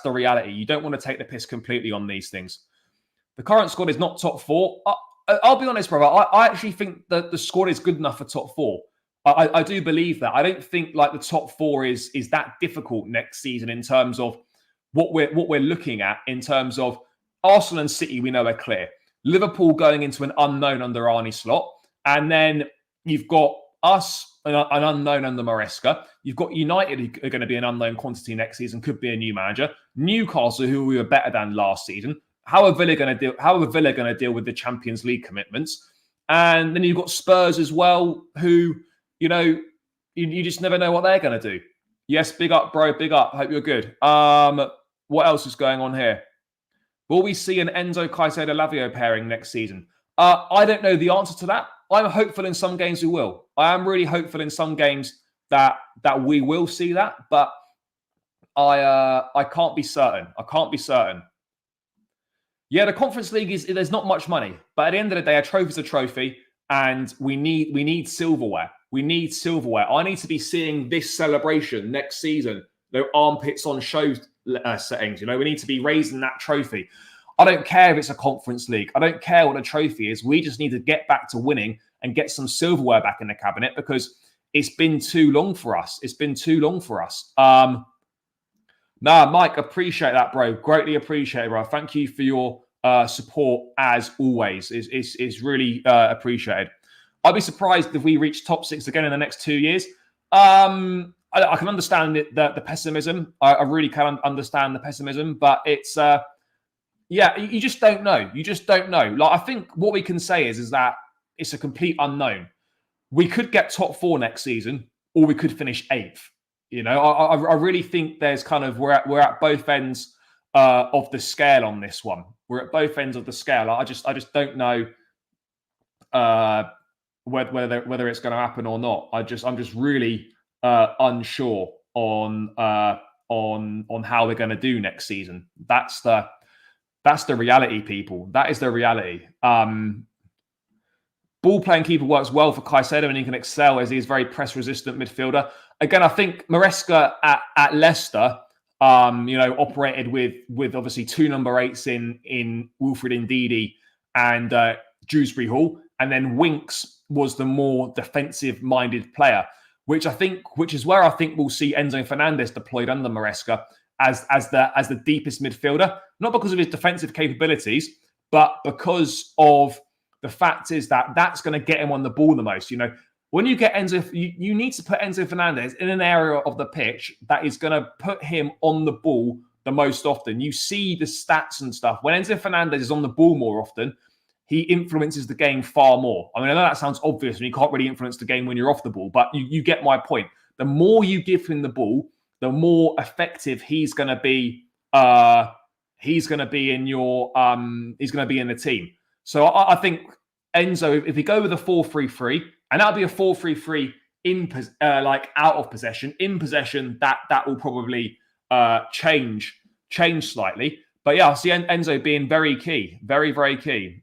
A: reality. You don't want to take the piss completely on these things. The current squad is not top four. I'll be honest, brother. I actually think that the squad is good enough for top four. I do believe that. I don't think like the top four is that difficult next season in terms of what we're looking at in terms of Arsenal and City. We know are clear. Liverpool going into an unknown under Arne Slot, and then you've got us, an unknown under Maresca. You've got United, who are going to be an unknown quantity next season, could be a new manager. Newcastle, who we were better than last season. How are Villa going to deal with the Champions League commitments? And then you've got Spurs as well, who, you know, you just never know what they're going to do. Yes, big up, bro. Big up. Hope you're good. What else is going on here? Will we see an Enzo Caicedo-Lavio pairing next season? I don't know the answer to that. I'm hopeful in some games we will. I am really hopeful in some games that we will see that, but I can't be certain. I can't be certain. Yeah, the Conference League there's not much money, but at the end of the day, a trophy's a trophy, and we need silverware. We need silverware. I need to be seeing this celebration next season. No armpits on show settings. You know, we need to be raising that trophy. I don't care if it's a Conference League. I don't care what the trophy is. We just need to get back to winning and get some silverware back in the cabinet because it's been too long for us. It's been too long for us. Mike, appreciate that, bro. Greatly appreciate it, bro. Thank you for your support as always. It's really appreciated. I'd be surprised if we reach top six again in the next 2 years. I can understand the pessimism. I really can understand the pessimism, but it's yeah, you just don't know. You just don't know. Like, I think what we can say is that it's a complete unknown. We could get top four next season, or we could finish eighth. You know, I really think there's kind of we're at both ends of the scale on this one. We're at both ends of the scale. I just don't know whether it's going to happen or not. I'm just really unsure on how we're going to do next season. That's the reality, people. That is the reality. Ball playing keeper works well for Caicedo, and he can excel as he is very press resistant midfielder. Again, I think Maresca at Leicester, operated with obviously two number 8s in Wilfred Ndidi and Dewsbury Hall, and then Winks was the more defensive minded player, which is where I think we'll see Enzo Fernandez deployed under Maresca as the deepest midfielder, not because of his defensive capabilities, but because of the fact is that that's going to get him on the ball the most. You know, when you get Enzo, you need to put Enzo Fernandez in an area of the pitch that is going to put him on the ball the most often. You see the stats and stuff. When Enzo Fernandez is on the ball more often, he influences the game far more. I mean, I know that sounds obvious and you can't really influence the game when you're off the ball, but you get my point. The more you give him the ball, the more effective he's going to be. He's going to be in the team. So I think Enzo, if we go with a 4-3-3, and that'll be a 4-3-3 out of possession. In possession, that will probably change slightly. But yeah, I see Enzo being very key, very, very key.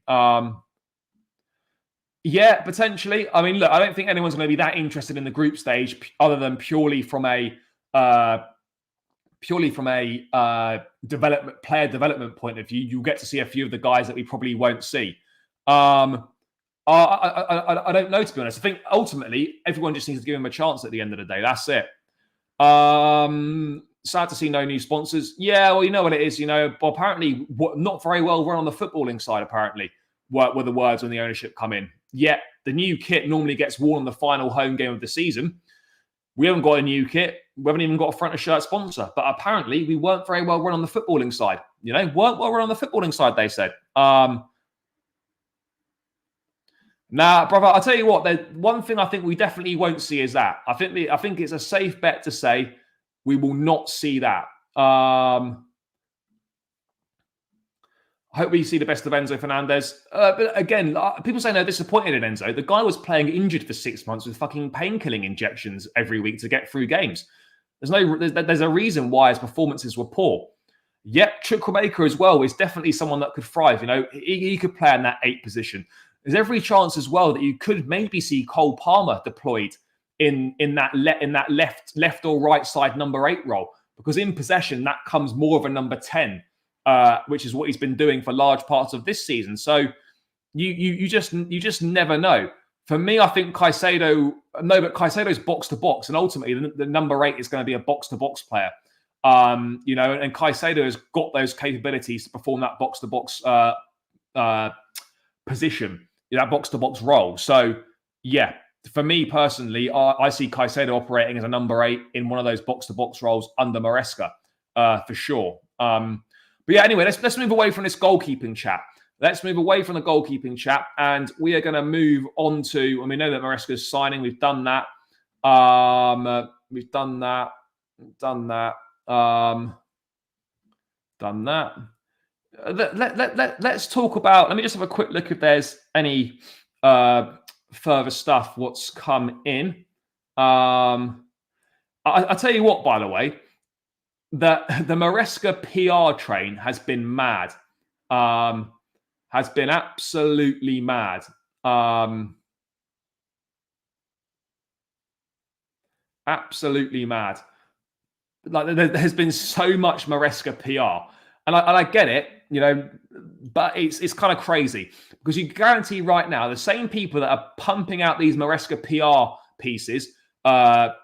A: Yeah, potentially. I mean, look, I don't think anyone's going to be that interested in the group stage, other than purely from a player development point of view. You'll get to see a few of the guys that we probably won't see. I don't know, to be honest. I think ultimately everyone just needs to give him a chance at the end of the day. That's it. Sad to see no new sponsors. Yeah, well, you know what it is. Well, apparently not very well run on the footballing side, apparently, were the words when the ownership come in. Yet the new kit normally gets worn on the final home game of the season. We haven't got a new kit. We haven't even got a front of shirt sponsor. But apparently we weren't very well run on the footballing side. Weren't well run on the footballing side, they said. Nah, brother, I'll tell you what, one thing I think we definitely won't see is that. I think it's a safe bet to say we will not see that. I hope we see the best of Enzo Fernandez. But again, people say they're disappointed in Enzo. The guy was playing injured for 6 months with fucking painkilling injections every week to get through games. There's a reason why his performances were poor. Yet Chukwuemeka as well is definitely someone that could thrive. He could play in that 8 position. There's every chance as well that you could maybe see Cole Palmer deployed in that left or right side number 8 role, because in possession that comes more of a number 10. Which is what he's been doing for large parts of this season. So you just never know. For me, I think Caicedo's box to box, and ultimately the number 8 is going to be a box to box player. And Caicedo has got those capabilities to perform that box to box position, that box to box role. So yeah, for me personally, I see Caicedo operating as a number 8 in one of those box to box roles under Maresca for sure. But yeah, anyway, let's move away from this goalkeeping chat. Let's move away from the goalkeeping chat, and we are going to move on to, and we know that Maresca's signing. We've done that. We've done that. Let's talk about, let me just have a quick look if there's any further stuff, what's come in. I'll tell you what, by the way, the Maresca PR train has been mad. Has been absolutely mad. Absolutely mad. Like there has been so much Maresca PR, and I get it, but it's kind of crazy because you guarantee right now the same people that are pumping out these Maresca PR pieces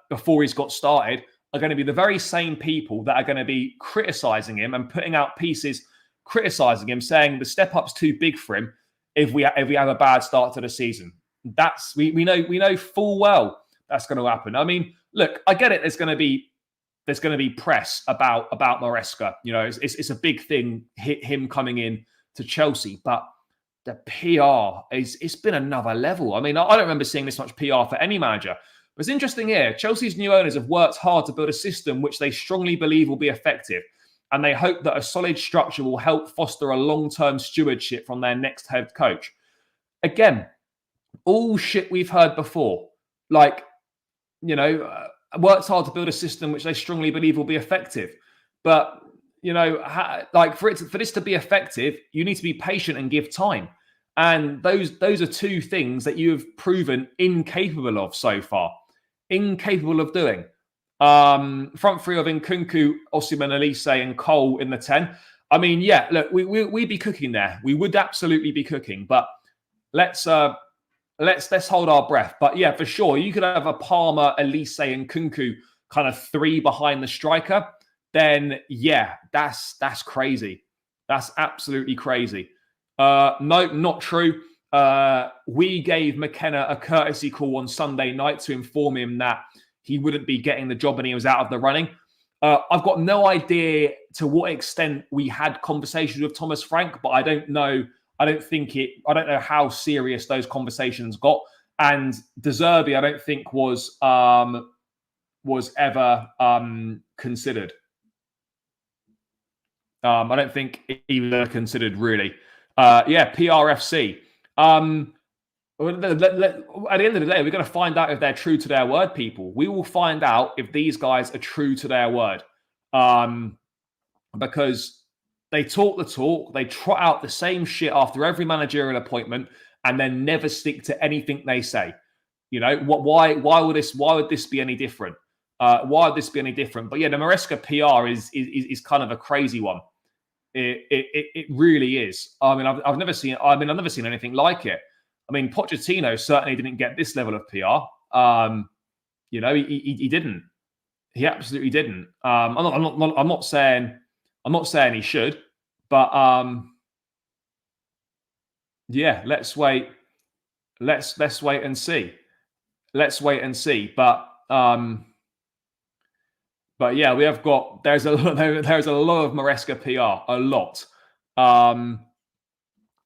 A: before he's got started are going to be the very same people that are going to be criticizing him and putting out pieces criticizing him, saying the step up's too big for him if we have a bad start to the season. That's we know full well that's going to happen. I mean, look, I get it. There's going to be press about Maresca. It's a big thing, him coming in to Chelsea, but the PR it's been another level. I mean, I don't remember seeing this much PR for any manager. But it's interesting here. Chelsea's new owners have worked hard to build a system which they strongly believe will be effective, and they hope that a solid structure will help foster a long-term stewardship from their next head coach. Again, all shit we've heard before. Worked hard to build a system which they strongly believe will be effective. But, for this to be effective, you need to be patient and give time. And those are two things that you have proven incapable of so far. Incapable of doing. Front three of Nkunku, Osimhen, Elise, and Cole in the 10. I mean, yeah, look, we'd be cooking there. We would absolutely be cooking. But let's hold our breath. But yeah, for sure, you could have a Palmer, Elise, and Nkunku kind of 3 behind the striker. Then yeah, that's crazy. That's absolutely crazy. No, not true. We gave McKenna a courtesy call on Sunday night to inform him that he wouldn't be getting the job and he was out of the running. I've got no idea to what extent we had conversations with Thomas Frank, but I don't know. I don't know how serious those conversations got. And De Zerbi, I don't think was ever considered. I don't think either considered really. PRFC. At the end of the day, we're going to find out if they're true to their word, people. We will find out if these guys are true to their word. Because they talk the talk, they trot out the same shit after every managerial appointment, and then never stick to anything they say. Why would this be any different? Why would this be any different? But yeah, the Maresca PR is kind of a crazy one. It really is. I mean, I've never seen anything like it. I mean, Pochettino certainly didn't get this level of PR. He didn't. He absolutely didn't. I'm not saying he should, but yeah, let's wait. Let's wait and see. Let's wait and see. But yeah, there's a lot of Maresca PR, a lot.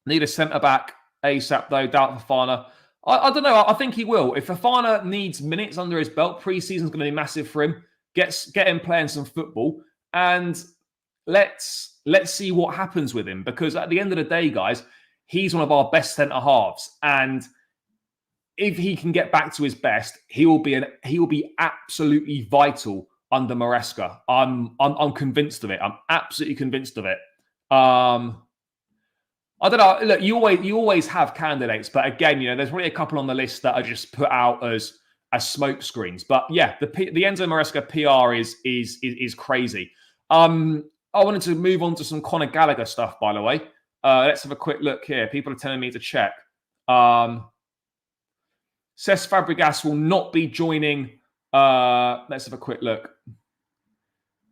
A: Need a centre back ASAP though. Doubt Fofana. I don't know. I think he will. If Fofana needs minutes under his belt, pre-season's going to be massive for him. Get him playing some football, and let's see what happens with him, because at the end of the day, guys, he's one of our best centre halves, and if he can get back to his best, he will be absolutely vital under Maresca. I'm convinced of it. I'm absolutely convinced of it. I don't know. Look, you always have candidates, but again, there's really a couple on the list that are just put out as smoke screens. But yeah, the Enzo Maresca PR is crazy. I wanted to move on to some Conor Gallagher stuff, by the way. Let's have a quick look here. People are telling me to check. Cesc Fabregas will not be joining. Let's have a quick look.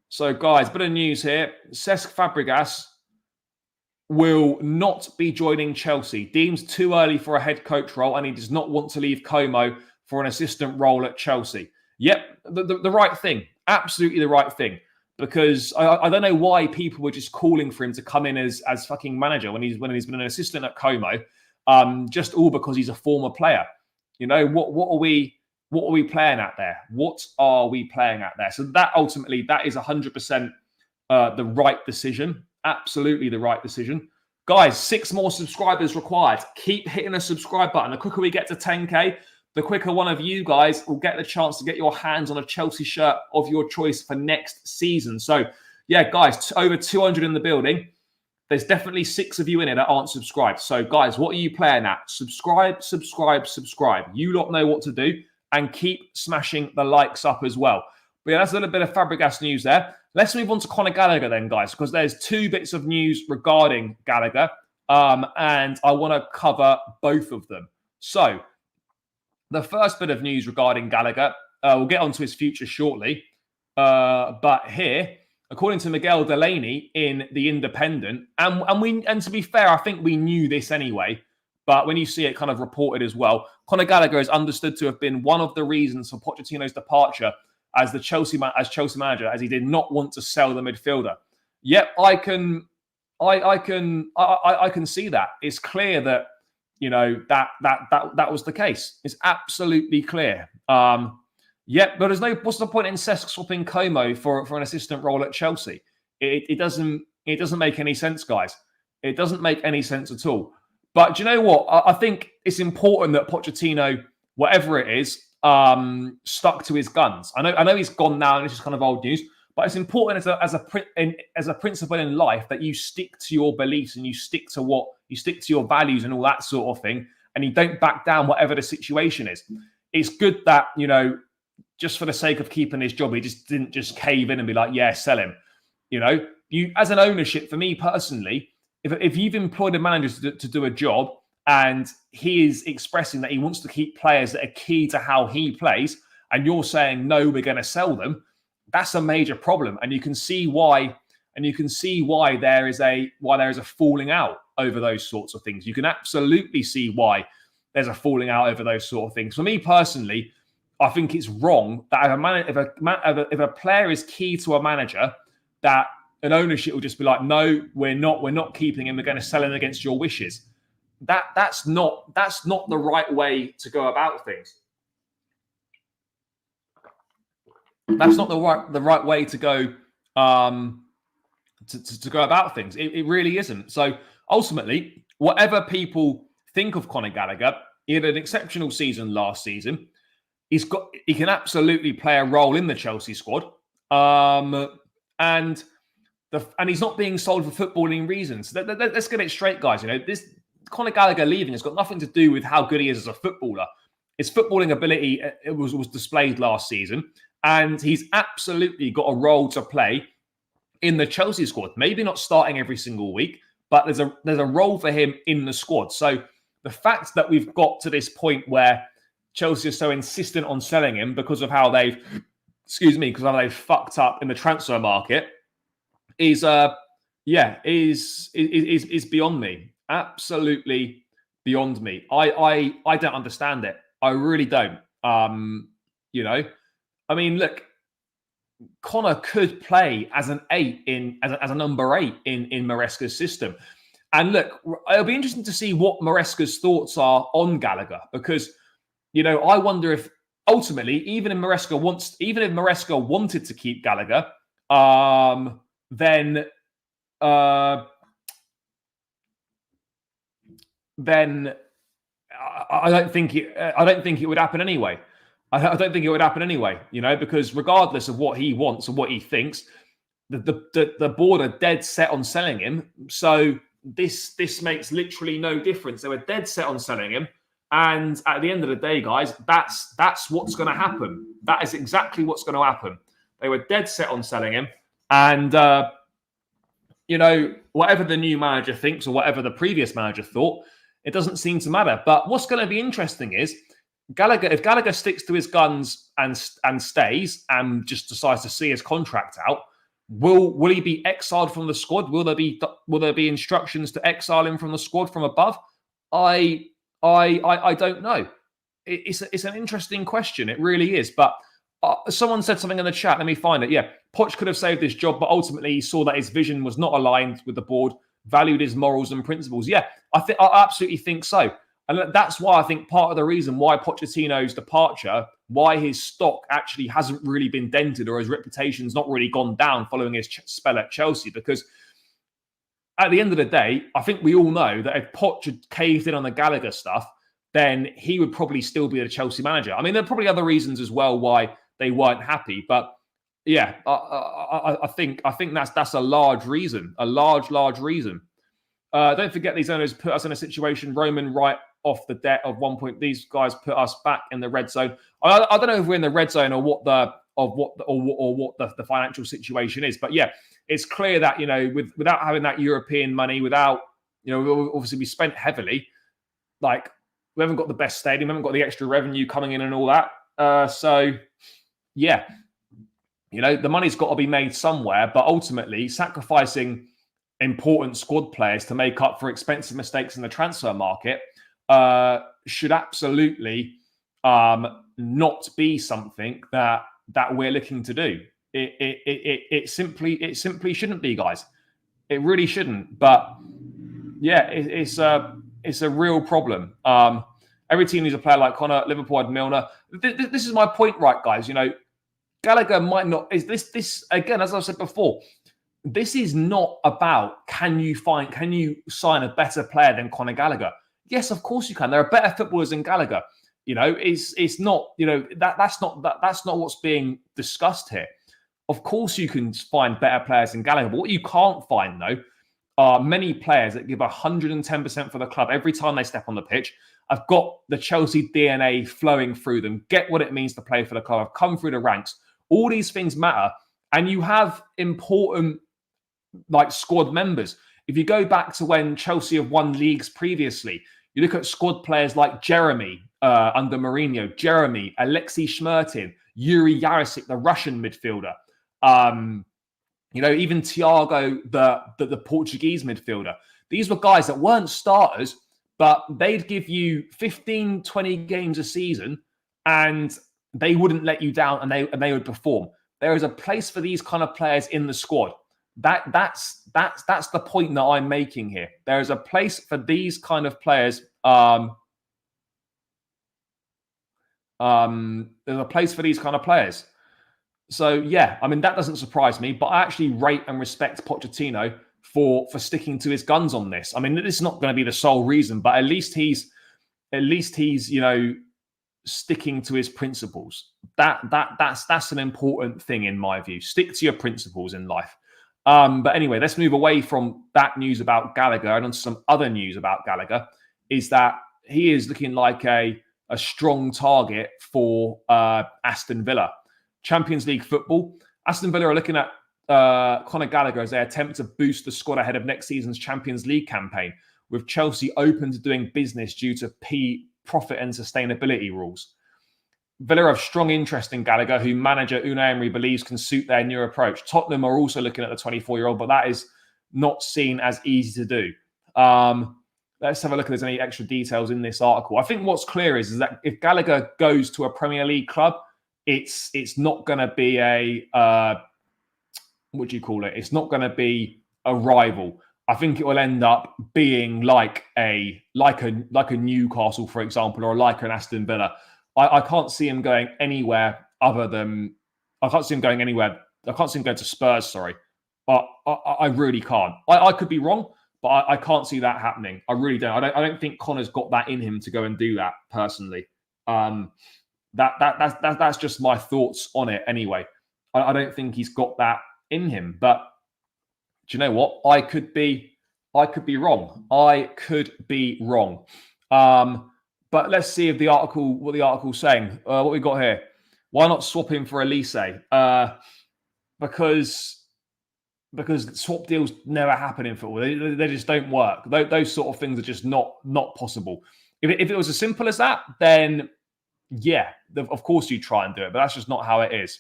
A: So, guys, bit of news here. Cesc Fabregas will not be joining Chelsea. Deems too early for a head coach role, and he does not want to leave Como for an assistant role at Chelsea. Yep, the right thing. Absolutely the right thing. Because I don't know why people were just calling for him to come in as fucking manager when he's been an assistant at Como, just all because he's a former player. What are we playing at there? What are we playing at there? So that ultimately, that is 100% the right decision. Absolutely the right decision. Guys, 6 more subscribers required. Keep hitting the subscribe button. The quicker we get to 10K, the quicker one of you guys will get the chance to get your hands on a Chelsea shirt of your choice for next season. So, yeah, guys, over 200 in the building. There's definitely 6 of you in it that aren't subscribed. So, guys, what are you playing at? Subscribe, subscribe, subscribe. You lot know what to do, and keep smashing the likes up as well. But yeah, that's a little bit of Fabregas news there. Let's move on to Conor Gallagher then, guys, because there's 2 bits of news regarding Gallagher, and I want to cover both of them. So, the first bit of news regarding Gallagher, we'll get onto his future shortly, but here, according to Miguel Delaney in The Independent, and to be fair, I think we knew this anyway, but when you see it kind of reported as well, Conor Gallagher is understood to have been one of the reasons for Pochettino's departure as Chelsea manager, as he did not want to sell the midfielder. Yep, I can see that. It's clear that that was the case. It's absolutely clear. But what's the point in Cesc swapping Como for an assistant role at Chelsea? It doesn't make any sense, guys. It doesn't make any sense at all. But do you know what? I think it's important that Pochettino, whatever it is, stuck to his guns. I know he's gone now, and this is kind of old news. But it's important as a principle in life that you stick to your beliefs and you stick to your values and all that sort of thing, and you don't back down whatever the situation is. It's good that, just for the sake of keeping his job, he just didn't just cave in and be like, yeah, sell him. You as an ownership, for me personally, if you've employed a manager to do a job and he is expressing that he wants to keep players that are key to how he plays, and you're saying, no, we're going to sell them, that's a major problem, and you can see why. And you can see why there is a falling out over those sorts of things. You can absolutely see why there's a falling out over those sort of things. For me personally, I think it's wrong that if a player is key to a manager, that an ownership will just be like, no, we're not keeping him. We're going to sell him against your wishes. That's not the right way to go about things. That's not the right way to go to go about things. It really isn't. So ultimately, whatever people think of Conor Gallagher, he had an exceptional season last season. He can absolutely play a role in the Chelsea squad, and he's not being sold for footballing reasons. Let's get it straight, guys. This Conor Gallagher leaving has got nothing to do with how good he is as a footballer. His footballing ability was displayed last season, and he's absolutely got a role to play in the Chelsea squad. Maybe not starting every single week, but there's a role for him in the squad. So the fact that we've got to this point where Chelsea is so insistent on selling him because of how they've fucked up in the transfer market is beyond me. Absolutely beyond me. I don't understand it. I really don't. I mean, look, Conor could play as an 8 as a number 8 in Maresca's system. And look, it'll be interesting to see what Maresca's thoughts are on Gallagher, because, I wonder if ultimately, even if Maresca wanted to keep Gallagher, then then I don't think it would happen anyway. I don't think it would happen anyway, because regardless of what he wants or what he thinks, the board are dead set on selling him. So this makes literally no difference. They were dead set on selling him. And at the end of the day, guys, that's what's going to happen. That is exactly what's going to happen. They were dead set on selling him. And, whatever the new manager thinks or whatever the previous manager thought, it doesn't seem to matter. But what's going to be interesting is if Gallagher sticks to his guns and stays and just decides to see his contract out, will he be exiled from the squad? Will there be instructions to exile him from the squad from above? I don't know. It's an interesting question. It really is. But someone said something in the chat. Let me find it. Yeah, Poch could have saved his job, but ultimately he saw that his vision was not aligned with the board, valued his morals and principles. Yeah, I absolutely think so. And that's why I think part of the reason why Pochettino's departure, why his stock actually hasn't really been dented or his reputation's not really gone down following his spell at Chelsea. Because at the end of the day, I think we all know that if Poch had caved in on the Gallagher stuff, then he would probably still be the Chelsea manager. I mean, there are probably other reasons as well why they weren't happy. But yeah, I think that's a large reason, a large reason. Don't forget these owners put us in a situation, Roman right off the debt of 1 point. These guys put us back in the red zone. I don't know if we're in the red zone or what the financial situation is, but yeah, it's clear that without having that European money, without obviously we spent heavily, like we haven't got the best stadium, we haven't got the extra revenue coming in and all that. So yeah, the money's got to be made somewhere, but ultimately sacrificing important squad players to make up for expensive mistakes in the transfer market should absolutely not be something that we're looking to do. It simply shouldn't be, guys. It really shouldn't. But yeah, it's a real problem. Every team needs a player like Connor. Liverpool had Milner. This is my point, right, guys? Gallagher might not. Is this again? As I said before, this is not about can you sign a better player than Conor Gallagher? Yes, of course you can. There are better footballers than Gallagher. It's not. That's not what's being discussed here. Of course, you can find better players than Gallagher. But what you can't find, though, are many players that give 110% for the club every time they step on the pitch. I've got the Chelsea DNA flowing through them. Get what it means to play for the club. I've come through the ranks. All these things matter. And you have important squad members. If you go back to when Chelsea have won leagues previously, you look at squad players like Jeremy under Mourinho, Jeremy, Alexei Shmertin, Yuri Yarasik, the Russian midfielder. Even Thiago, the Portuguese midfielder. These were guys that weren't starters, but they'd give you 15, 20 games a season and they wouldn't let you down and they would perform. There is a place for these kind of players in the squad. That's the point that I'm making here. There is a place for these kind of players. There's a place for these kind of players. So yeah, I mean that doesn't surprise me, but I actually rate and respect Pochettino for sticking to his guns on this. I mean, this is not going to be the sole reason, but at least he's sticking to his principles. That's an important thing in my view. Stick to your principles in life. But anyway, let's move away from that news about Gallagher and on some other news about Gallagher. Is that he is looking like a strong target for Aston Villa. Champions League football. Aston Villa are looking at Conor Gallagher as they attempt to boost the squad ahead of next season's Champions League campaign, with Chelsea open to doing business due to profit and sustainability rules. Villa have strong interest in Gallagher, who manager Unai Emery believes can suit their new approach. Tottenham are also looking at the 24-year-old, but that is not seen as easy to do. Let's have a look if there's any extra details in this article. I think what's clear is that if Gallagher goes to a Premier League club, it's not going to be what do you call it? It's not going to be a rival. I think it will end up being like a Newcastle, for example, or like an Aston Villa. I can't see him going anywhere other than I can't see him going to Spurs. Sorry, I really can't. I could be wrong, but I can't see that happening. I really don't. I don't think Connor's got that in him to go and do that personally. That's just my thoughts on it anyway. I don't think he's got that in him. But do you know what? I could be wrong. I could be wrong. But let's see if what the article's saying. What we got here? Why not swap him for Elise? Because swap deals never happen in football. They just don't work. Those sort of things are just not possible. If it was as simple as that, then yeah, of course you try and do it, but that's just not how it is.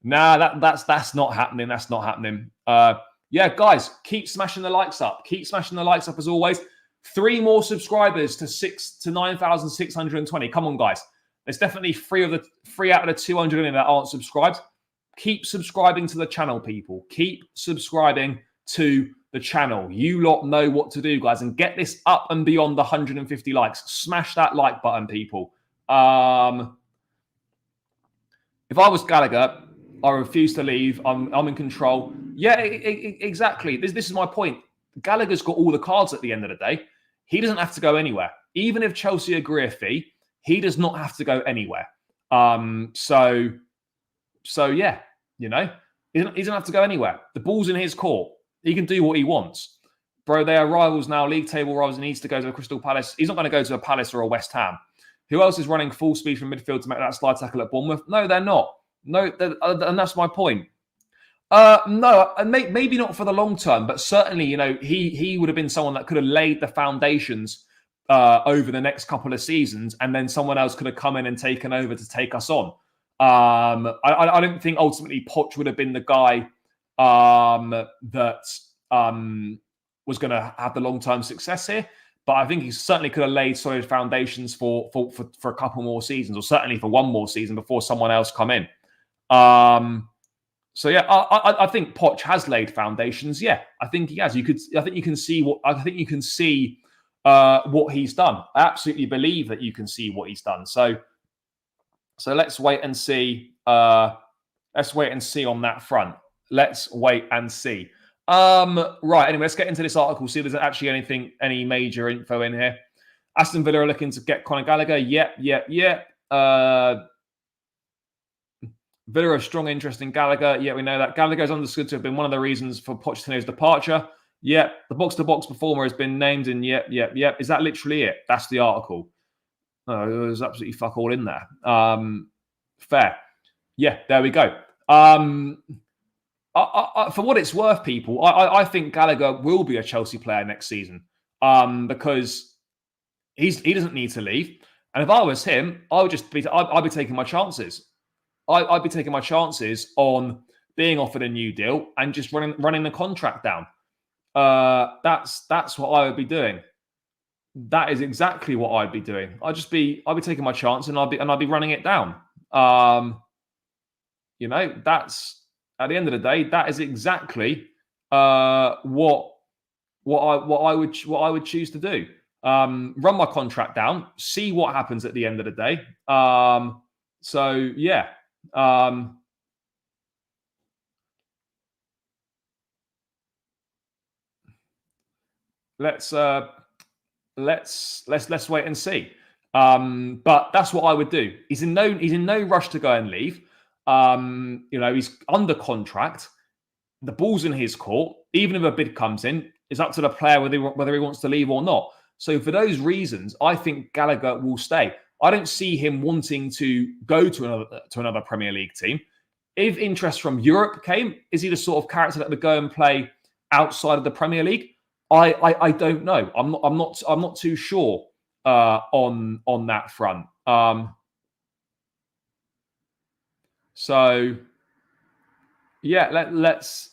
A: Nah, that's not happening. That's not happening. Yeah, guys, keep smashing the likes up. Keep smashing the likes up as always. 3 more subscribers to 9,620. Come on, guys. There's definitely 3 out of the 200 in that aren't subscribed. Keep subscribing to the channel, people. Keep subscribing to the channel. You lot know what to do, guys, and get this up and beyond the 150 likes. Smash that like button, people. If I was Gallagher, I refuse to leave. I'm in control. Yeah, exactly. This is my point. Gallagher's got all the cards at the end of the day. He doesn't have to go anywhere. Even if Chelsea agree a fee, he does not have to go anywhere. So yeah, you know, he doesn't have to go anywhere. The ball's in his court. He can do what he wants. Bro, they are rivals now, league table rivals. He needs to go to a Crystal Palace. He's not going to go to a Palace or a West Ham. Who else is running full speed from midfield to make that slide tackle at Bournemouth? No, they're not. No, and that's my point. No, maybe not for the long term, but certainly, you know, he would have been someone that could have laid the foundations over the next couple of seasons, and then someone else could have come in and taken over to take us on. I don't think ultimately Poch would have been the guy that was going to have the long-term success here. But I think he certainly could have laid solid foundations for a couple more seasons, or certainly for one more season before someone else come in. So yeah, I think Poch has laid foundations. Yeah, I think he has. I think you can see what he's done. I absolutely believe that you can see what he's done. So let's wait and see. Let's wait and see on that front. Let's wait and see. Right. Anyway, let's get into this article. See if there's actually any major info in here. Aston Villa are looking to get Conor Gallagher. Yep. Villa have strong interest in Gallagher. Yeah, we know that. Gallagher is understood to have been one of the reasons for Pochettino's departure. Yeah, the box-to-box performer has been named in. Yep. Is that literally it? That's the article. Oh, there's absolutely fuck all in there. Fair. Yeah, there we go. For what it's worth, people, I think Gallagher will be a Chelsea player next season because he doesn't need to leave. And if I was him, I'd be taking my chances. I'd be taking my chances on being offered a new deal and just running the contract down. That's what I would be doing. That is exactly what I'd be doing. I'd be taking my chance and I'd be running it down. You know, that's at the end of the day, that is exactly what I would choose to do. Run my contract down, see what happens at the end of the day. So yeah. Let's wait and see. But that's what I would do. He's in no rush to go and leave. You know, he's under contract. The ball's in his court. Even if a bid comes in, it's up to the player whether he wants to leave or not. So for those reasons, I think Gallagher will stay. I don't see him wanting to go to another Premier League team. If interest from Europe came, is he the sort of character that would go and play outside of the Premier League? I don't know. I'm not too sure on that front. So yeah, let's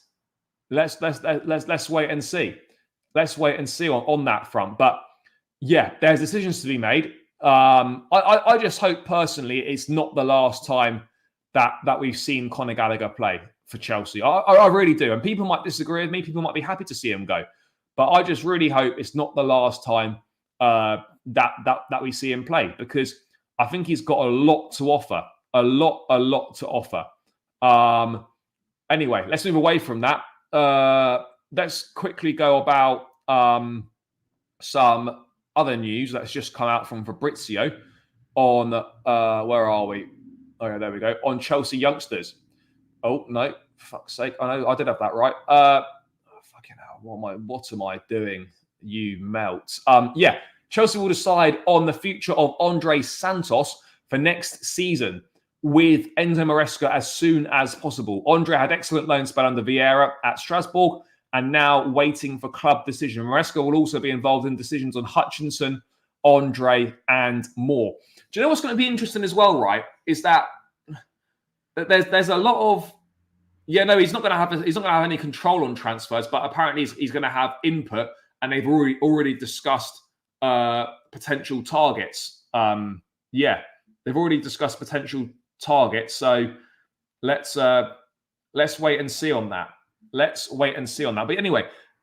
A: wait and see. Let's wait and see on that front. But yeah, there's decisions to be made. I just hope personally it's not the last time that we've seen Conor Gallagher play for Chelsea. I really do. And people might disagree with me. People might be happy to see him go. But I just really hope it's not the last time that we see him play, because I think he's got a lot to offer. A lot to offer. Anyway, let's move away from that. let's quickly go about some other news that's just come out from Fabrizio on where are we? Oh, yeah, there we go. On Chelsea youngsters. Oh no, for fuck's sake! I know I did have that right. Fucking hell! What am I doing? You melt. Yeah, Chelsea will decide on the future of Andre Santos for next season with Enzo Maresca as soon as possible. Andre had excellent loan spell under Vieira at Strasbourg and now waiting for club decision. Maresca will also be involved in decisions on Hutchinson, Andre, and more. Do you know what's going to be interesting as well, right? Is that there's a lot of he's not going to have any control on transfers, but apparently he's going to have input, and they've already discussed potential targets. They've already discussed potential targets, so let's wait and see on that. But anyway,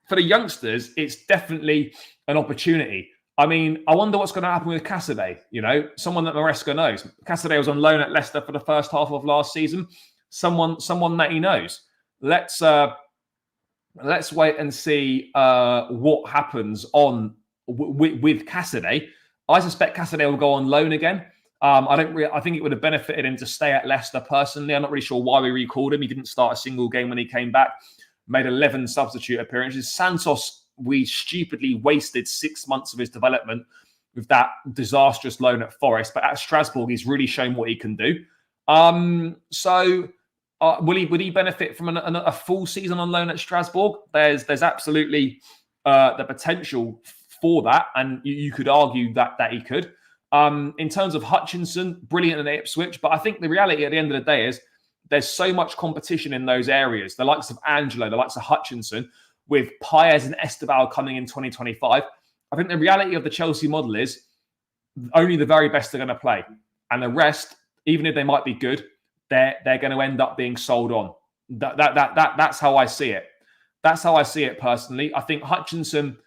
A: for the youngsters, it's definitely an opportunity. I mean, I wonder what's going to happen with Cassidy. You know, someone that Maresca knows. Cassidy was on loan at Leicester for the first half of last season. Someone that he knows. Let's wait and see what happens with Cassidy. I suspect Cassidy will go on loan again. I think it would have benefited him to stay at Leicester personally. I'm not really sure why we recalled him. He didn't start a single game when he came back. Made 11 substitute appearances. Santos, we stupidly wasted 6 months of his development with that disastrous loan at Forest. But at Strasbourg, he's really shown what he can do. Will he benefit from a full season on loan at Strasbourg? There's absolutely the potential for that, and you could argue that he could. In terms of Hutchinson, brilliant at Ipswich, but I think the reality at the end of the day is there's so much competition in those areas. The likes of Angelo, the likes of Hutchinson, with Paez and Esteban coming in 2025. I think the reality of the Chelsea model is only the very best are going to play, and the rest, even if they might be good, they're going to end up being sold on. That's how I see it. That's how I see it personally. I think Hutchinson.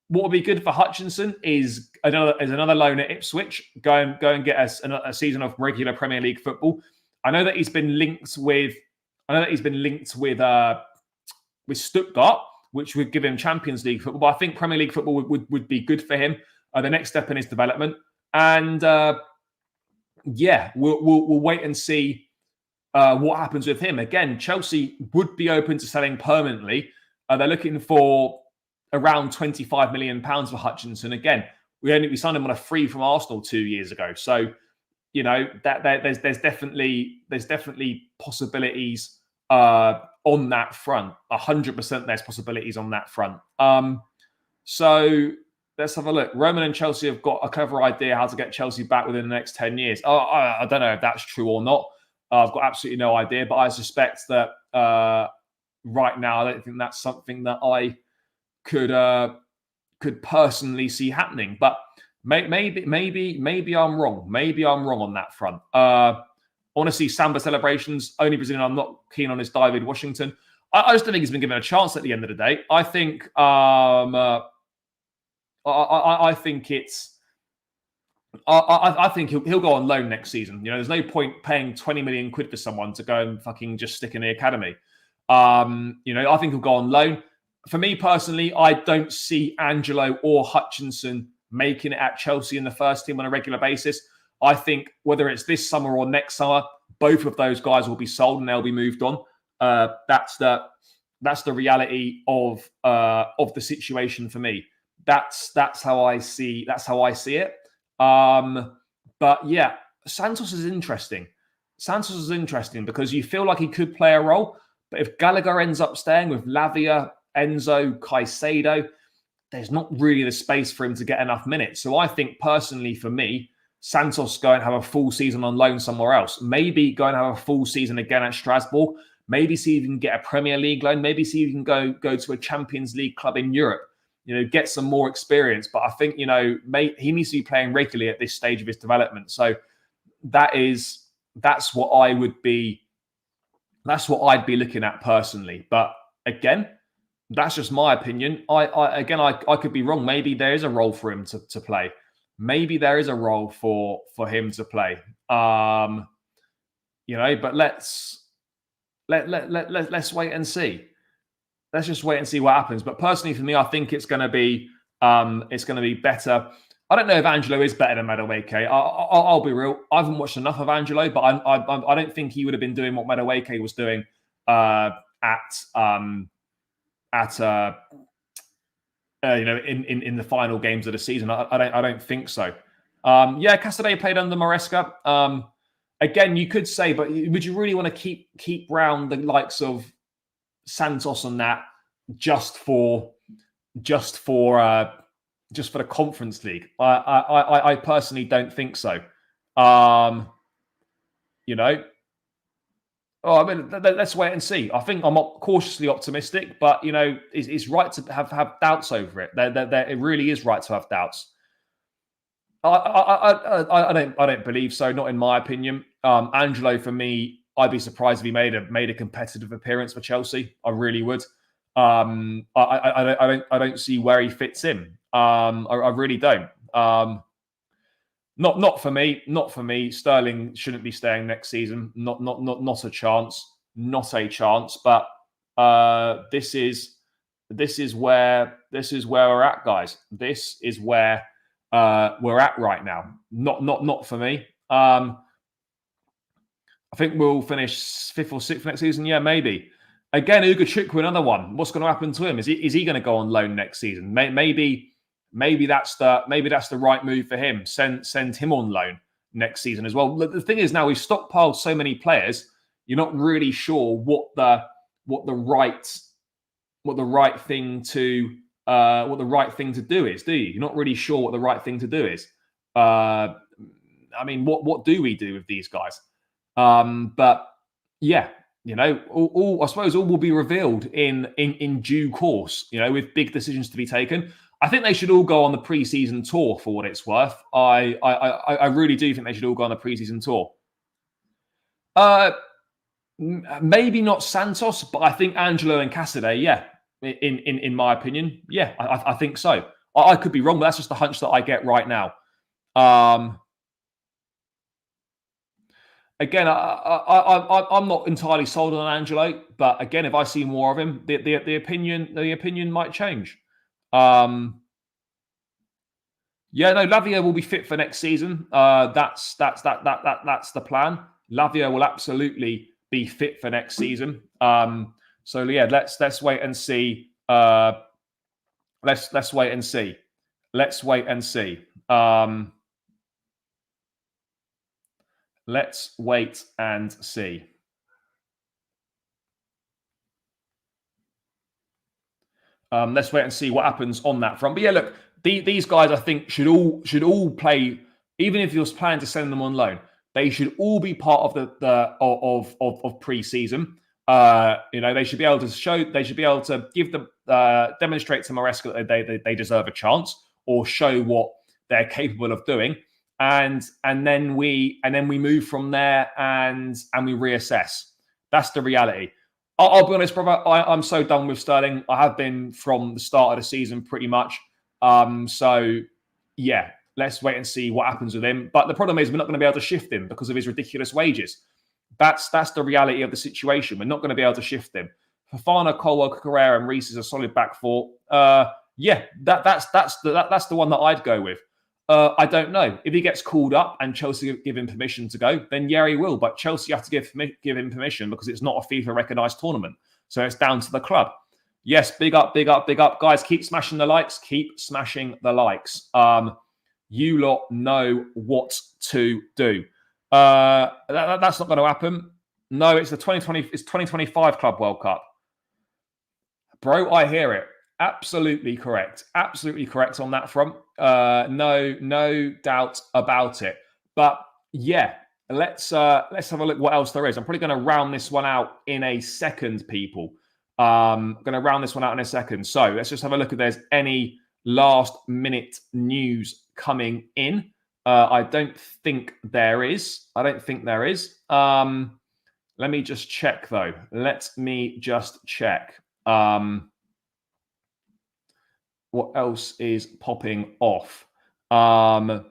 A: What would be good for Hutchinson is another loan at Ipswich. Go and get us a season of regular Premier League football. I know that he's been linked with Stuttgart, which would give him Champions League football. But I think Premier League football would be good for him. The next step in his development, and we'll wait and see what happens with him. Again, Chelsea would be open to selling permanently. They're looking for around £25 million for Hutchinson. Again, we signed him on a free from Arsenal 2 years ago. So, you know, that there's definitely possibilities on that front. 100% there's possibilities on that front. So let's have a look. Roman and Chelsea have got a clever idea how to get Chelsea back within the next 10 years. I don't know if that's true or not. I've got absolutely no idea, but I suspect that right now, I don't think that's something that I could personally see happening, but maybe I'm wrong. Maybe I'm wrong on that front. I want to see Samba celebrations. Only Brazilian I'm not keen on is David Washington. I just don't think he's been given a chance at the end of the day. I think I think he'll go on loan next season. You know, there's no point paying 20 million quid for someone to go and fucking just stick in the academy. You know, I think he'll go on loan. For me personally, I don't see Angelo or Hutchinson making it at Chelsea in the first team on a regular basis. I think whether it's this summer or next summer, both of those guys will be sold and they'll be moved on. That's the reality of the situation for me. That's how I see it. But yeah, Santos is interesting. Because you feel like he could play a role, but if Gallagher ends up staying with Lavia, Enzo, Caicedo, there's not really the space for him to get enough minutes. So I think personally for me, Santos go and have a full season on loan somewhere else. Maybe go and have a full season again at Strasbourg. Maybe see if you can get a Premier League loan. Maybe see if you can go to a Champions League club in Europe. You know, get some more experience. But I think, you know, he needs to be playing regularly at this stage of his development. So that's what I'd be looking at personally. But again, that's just my opinion. I could be wrong. Maybe there is a role for him to play. Maybe there is a role for him to play. You know, but let's wait and see. let's just wait and see what happens. But personally, for me, I think it's going to be better. I don't know if Angelo is better than Madueke. I'll be real. I haven't watched enough of Angelo, but I don't think he would have been doing what Madueke was doing in the final games of the season. I don't think so. Casadei played under Maresca. Again, you could say, but would you really want to keep round the likes of Santos on that just for the Conference League? I personally don't think so. Let's wait and see. I think I'm cautiously optimistic, but it's right to have doubts over it. It really is right to have doubts. I don't believe so. Not in my opinion. Angelo, for me, I'd be surprised if he made a competitive appearance for Chelsea. I really would. I don't see where he fits in. I really don't. Not for me. Not for me. Sterling shouldn't be staying next season. Not a chance. Not a chance. But this is where we're at, guys. This is where we're at right now. Not for me. I think we'll finish 5th or 6th next season. Yeah, maybe. Again, Ugachukwu, another one. What's going to happen to him? Is he going to go on loan next season? Maybe that's the right move for him. Send him on loan next season as well. The thing is, now we've stockpiled so many players, you're not really sure what the right thing to do is, do you? You're not really sure what the right thing to do is. What do we do with these guys? But yeah, I suppose all will be revealed in due course. With big decisions to be taken. I think they should all go on the pre-season tour for what it's worth. I really do think they should all go on the pre-season tour. Maybe not Santos, but I think Angelo and Casadei, yeah. In my opinion, yeah, I think so. I could be wrong, but that's just the hunch that I get right now. Again, I'm not entirely sold on Angelo, but again, if I see more of him, the opinion might change. Lavia will be fit for next season. That's the plan. Lavia will absolutely be fit for next season. Let's wait and see. Let's wait and see. Let's wait and see. Let's wait and see. Let's wait and see what happens on that front. But yeah, look, these guys I think should all play. Even if you're planning to send them on loan, they should all be part of of pre-season. They should be able to show. They should be able to give them demonstrate to Maresca that they deserve a chance, or show what they're capable of doing, and then we move from there and we reassess. That's the reality. I'll be honest, brother. I'm so done with Sterling. I have been from the start of the season, pretty much. So yeah, let's wait and see what happens with him. But the problem is, we're not going to be able to shift him because of his ridiculous wages. That's the reality of the situation. We're not going to be able to shift him. Fofana, Colwell, Carrera, and Reece is a solid back four. That's the one that I'd go with. I don't know if he gets called up and Chelsea give him permission to go. Then yeah, he will. But Chelsea have to give him permission because it's not a FIFA recognised tournament. So it's down to the club. Yes, big up, guys. Keep smashing the likes. Keep smashing the likes. You lot know what to do. That's not going to happen. No, it's the 2025 Club World Cup. Bro, I hear it. Absolutely correct. Absolutely correct on that front. No doubt about it. But yeah, let's have a look what else there is. I'm probably going to round this one out in a second, people. I'm going to round this one out in a second. So let's just have a look if there's any last minute news coming in. I don't think there is. Let me just check though. Let me just check. What else is popping off? Rafa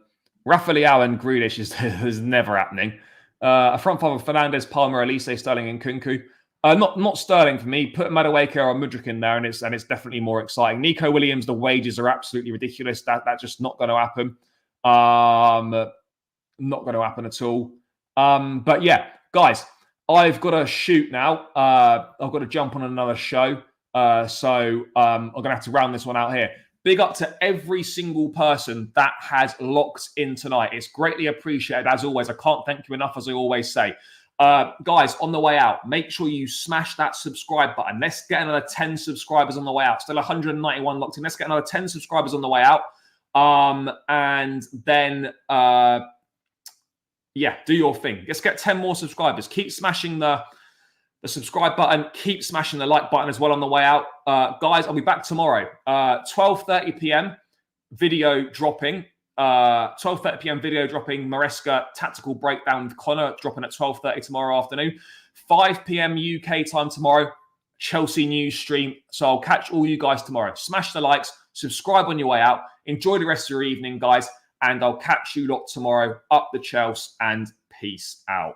A: Leao and Grealish is never happening. A front five of Fernandes, Palmer, Elise, Sterling, and Kunku. Not Sterling for me. Put Madueke or Mudryk in there, and it's definitely more exciting. Nico Williams, the wages are absolutely ridiculous. That's just not going to happen. Not going to happen at all. But yeah, guys, I've got to shoot now. I've got to jump on another show. So I'm going to have to round this one out here. Big up to every single person that has locked in tonight. It's greatly appreciated, as always. I can't thank you enough, as I always say. Guys, on the way out, make sure you smash that subscribe button. Let's get another 10 subscribers on the way out. Still 191 locked in. Let's get another 10 subscribers on the way out. And then, yeah, do your thing. Let's get 10 more subscribers. Keep smashing the subscribe button. Keep smashing the like button as well on the way out. Guys, I'll be back tomorrow. 12:30 p.m. video dropping. 12:30 p.m. video dropping. Maresca tactical breakdown with Connor dropping at 12:30 tomorrow afternoon. 5 p.m. UK time tomorrow. Chelsea news stream. So I'll catch all you guys tomorrow. Smash the likes. Subscribe on your way out. Enjoy the rest of your evening, guys. And I'll catch you lot tomorrow. Up the Chelsea and peace out.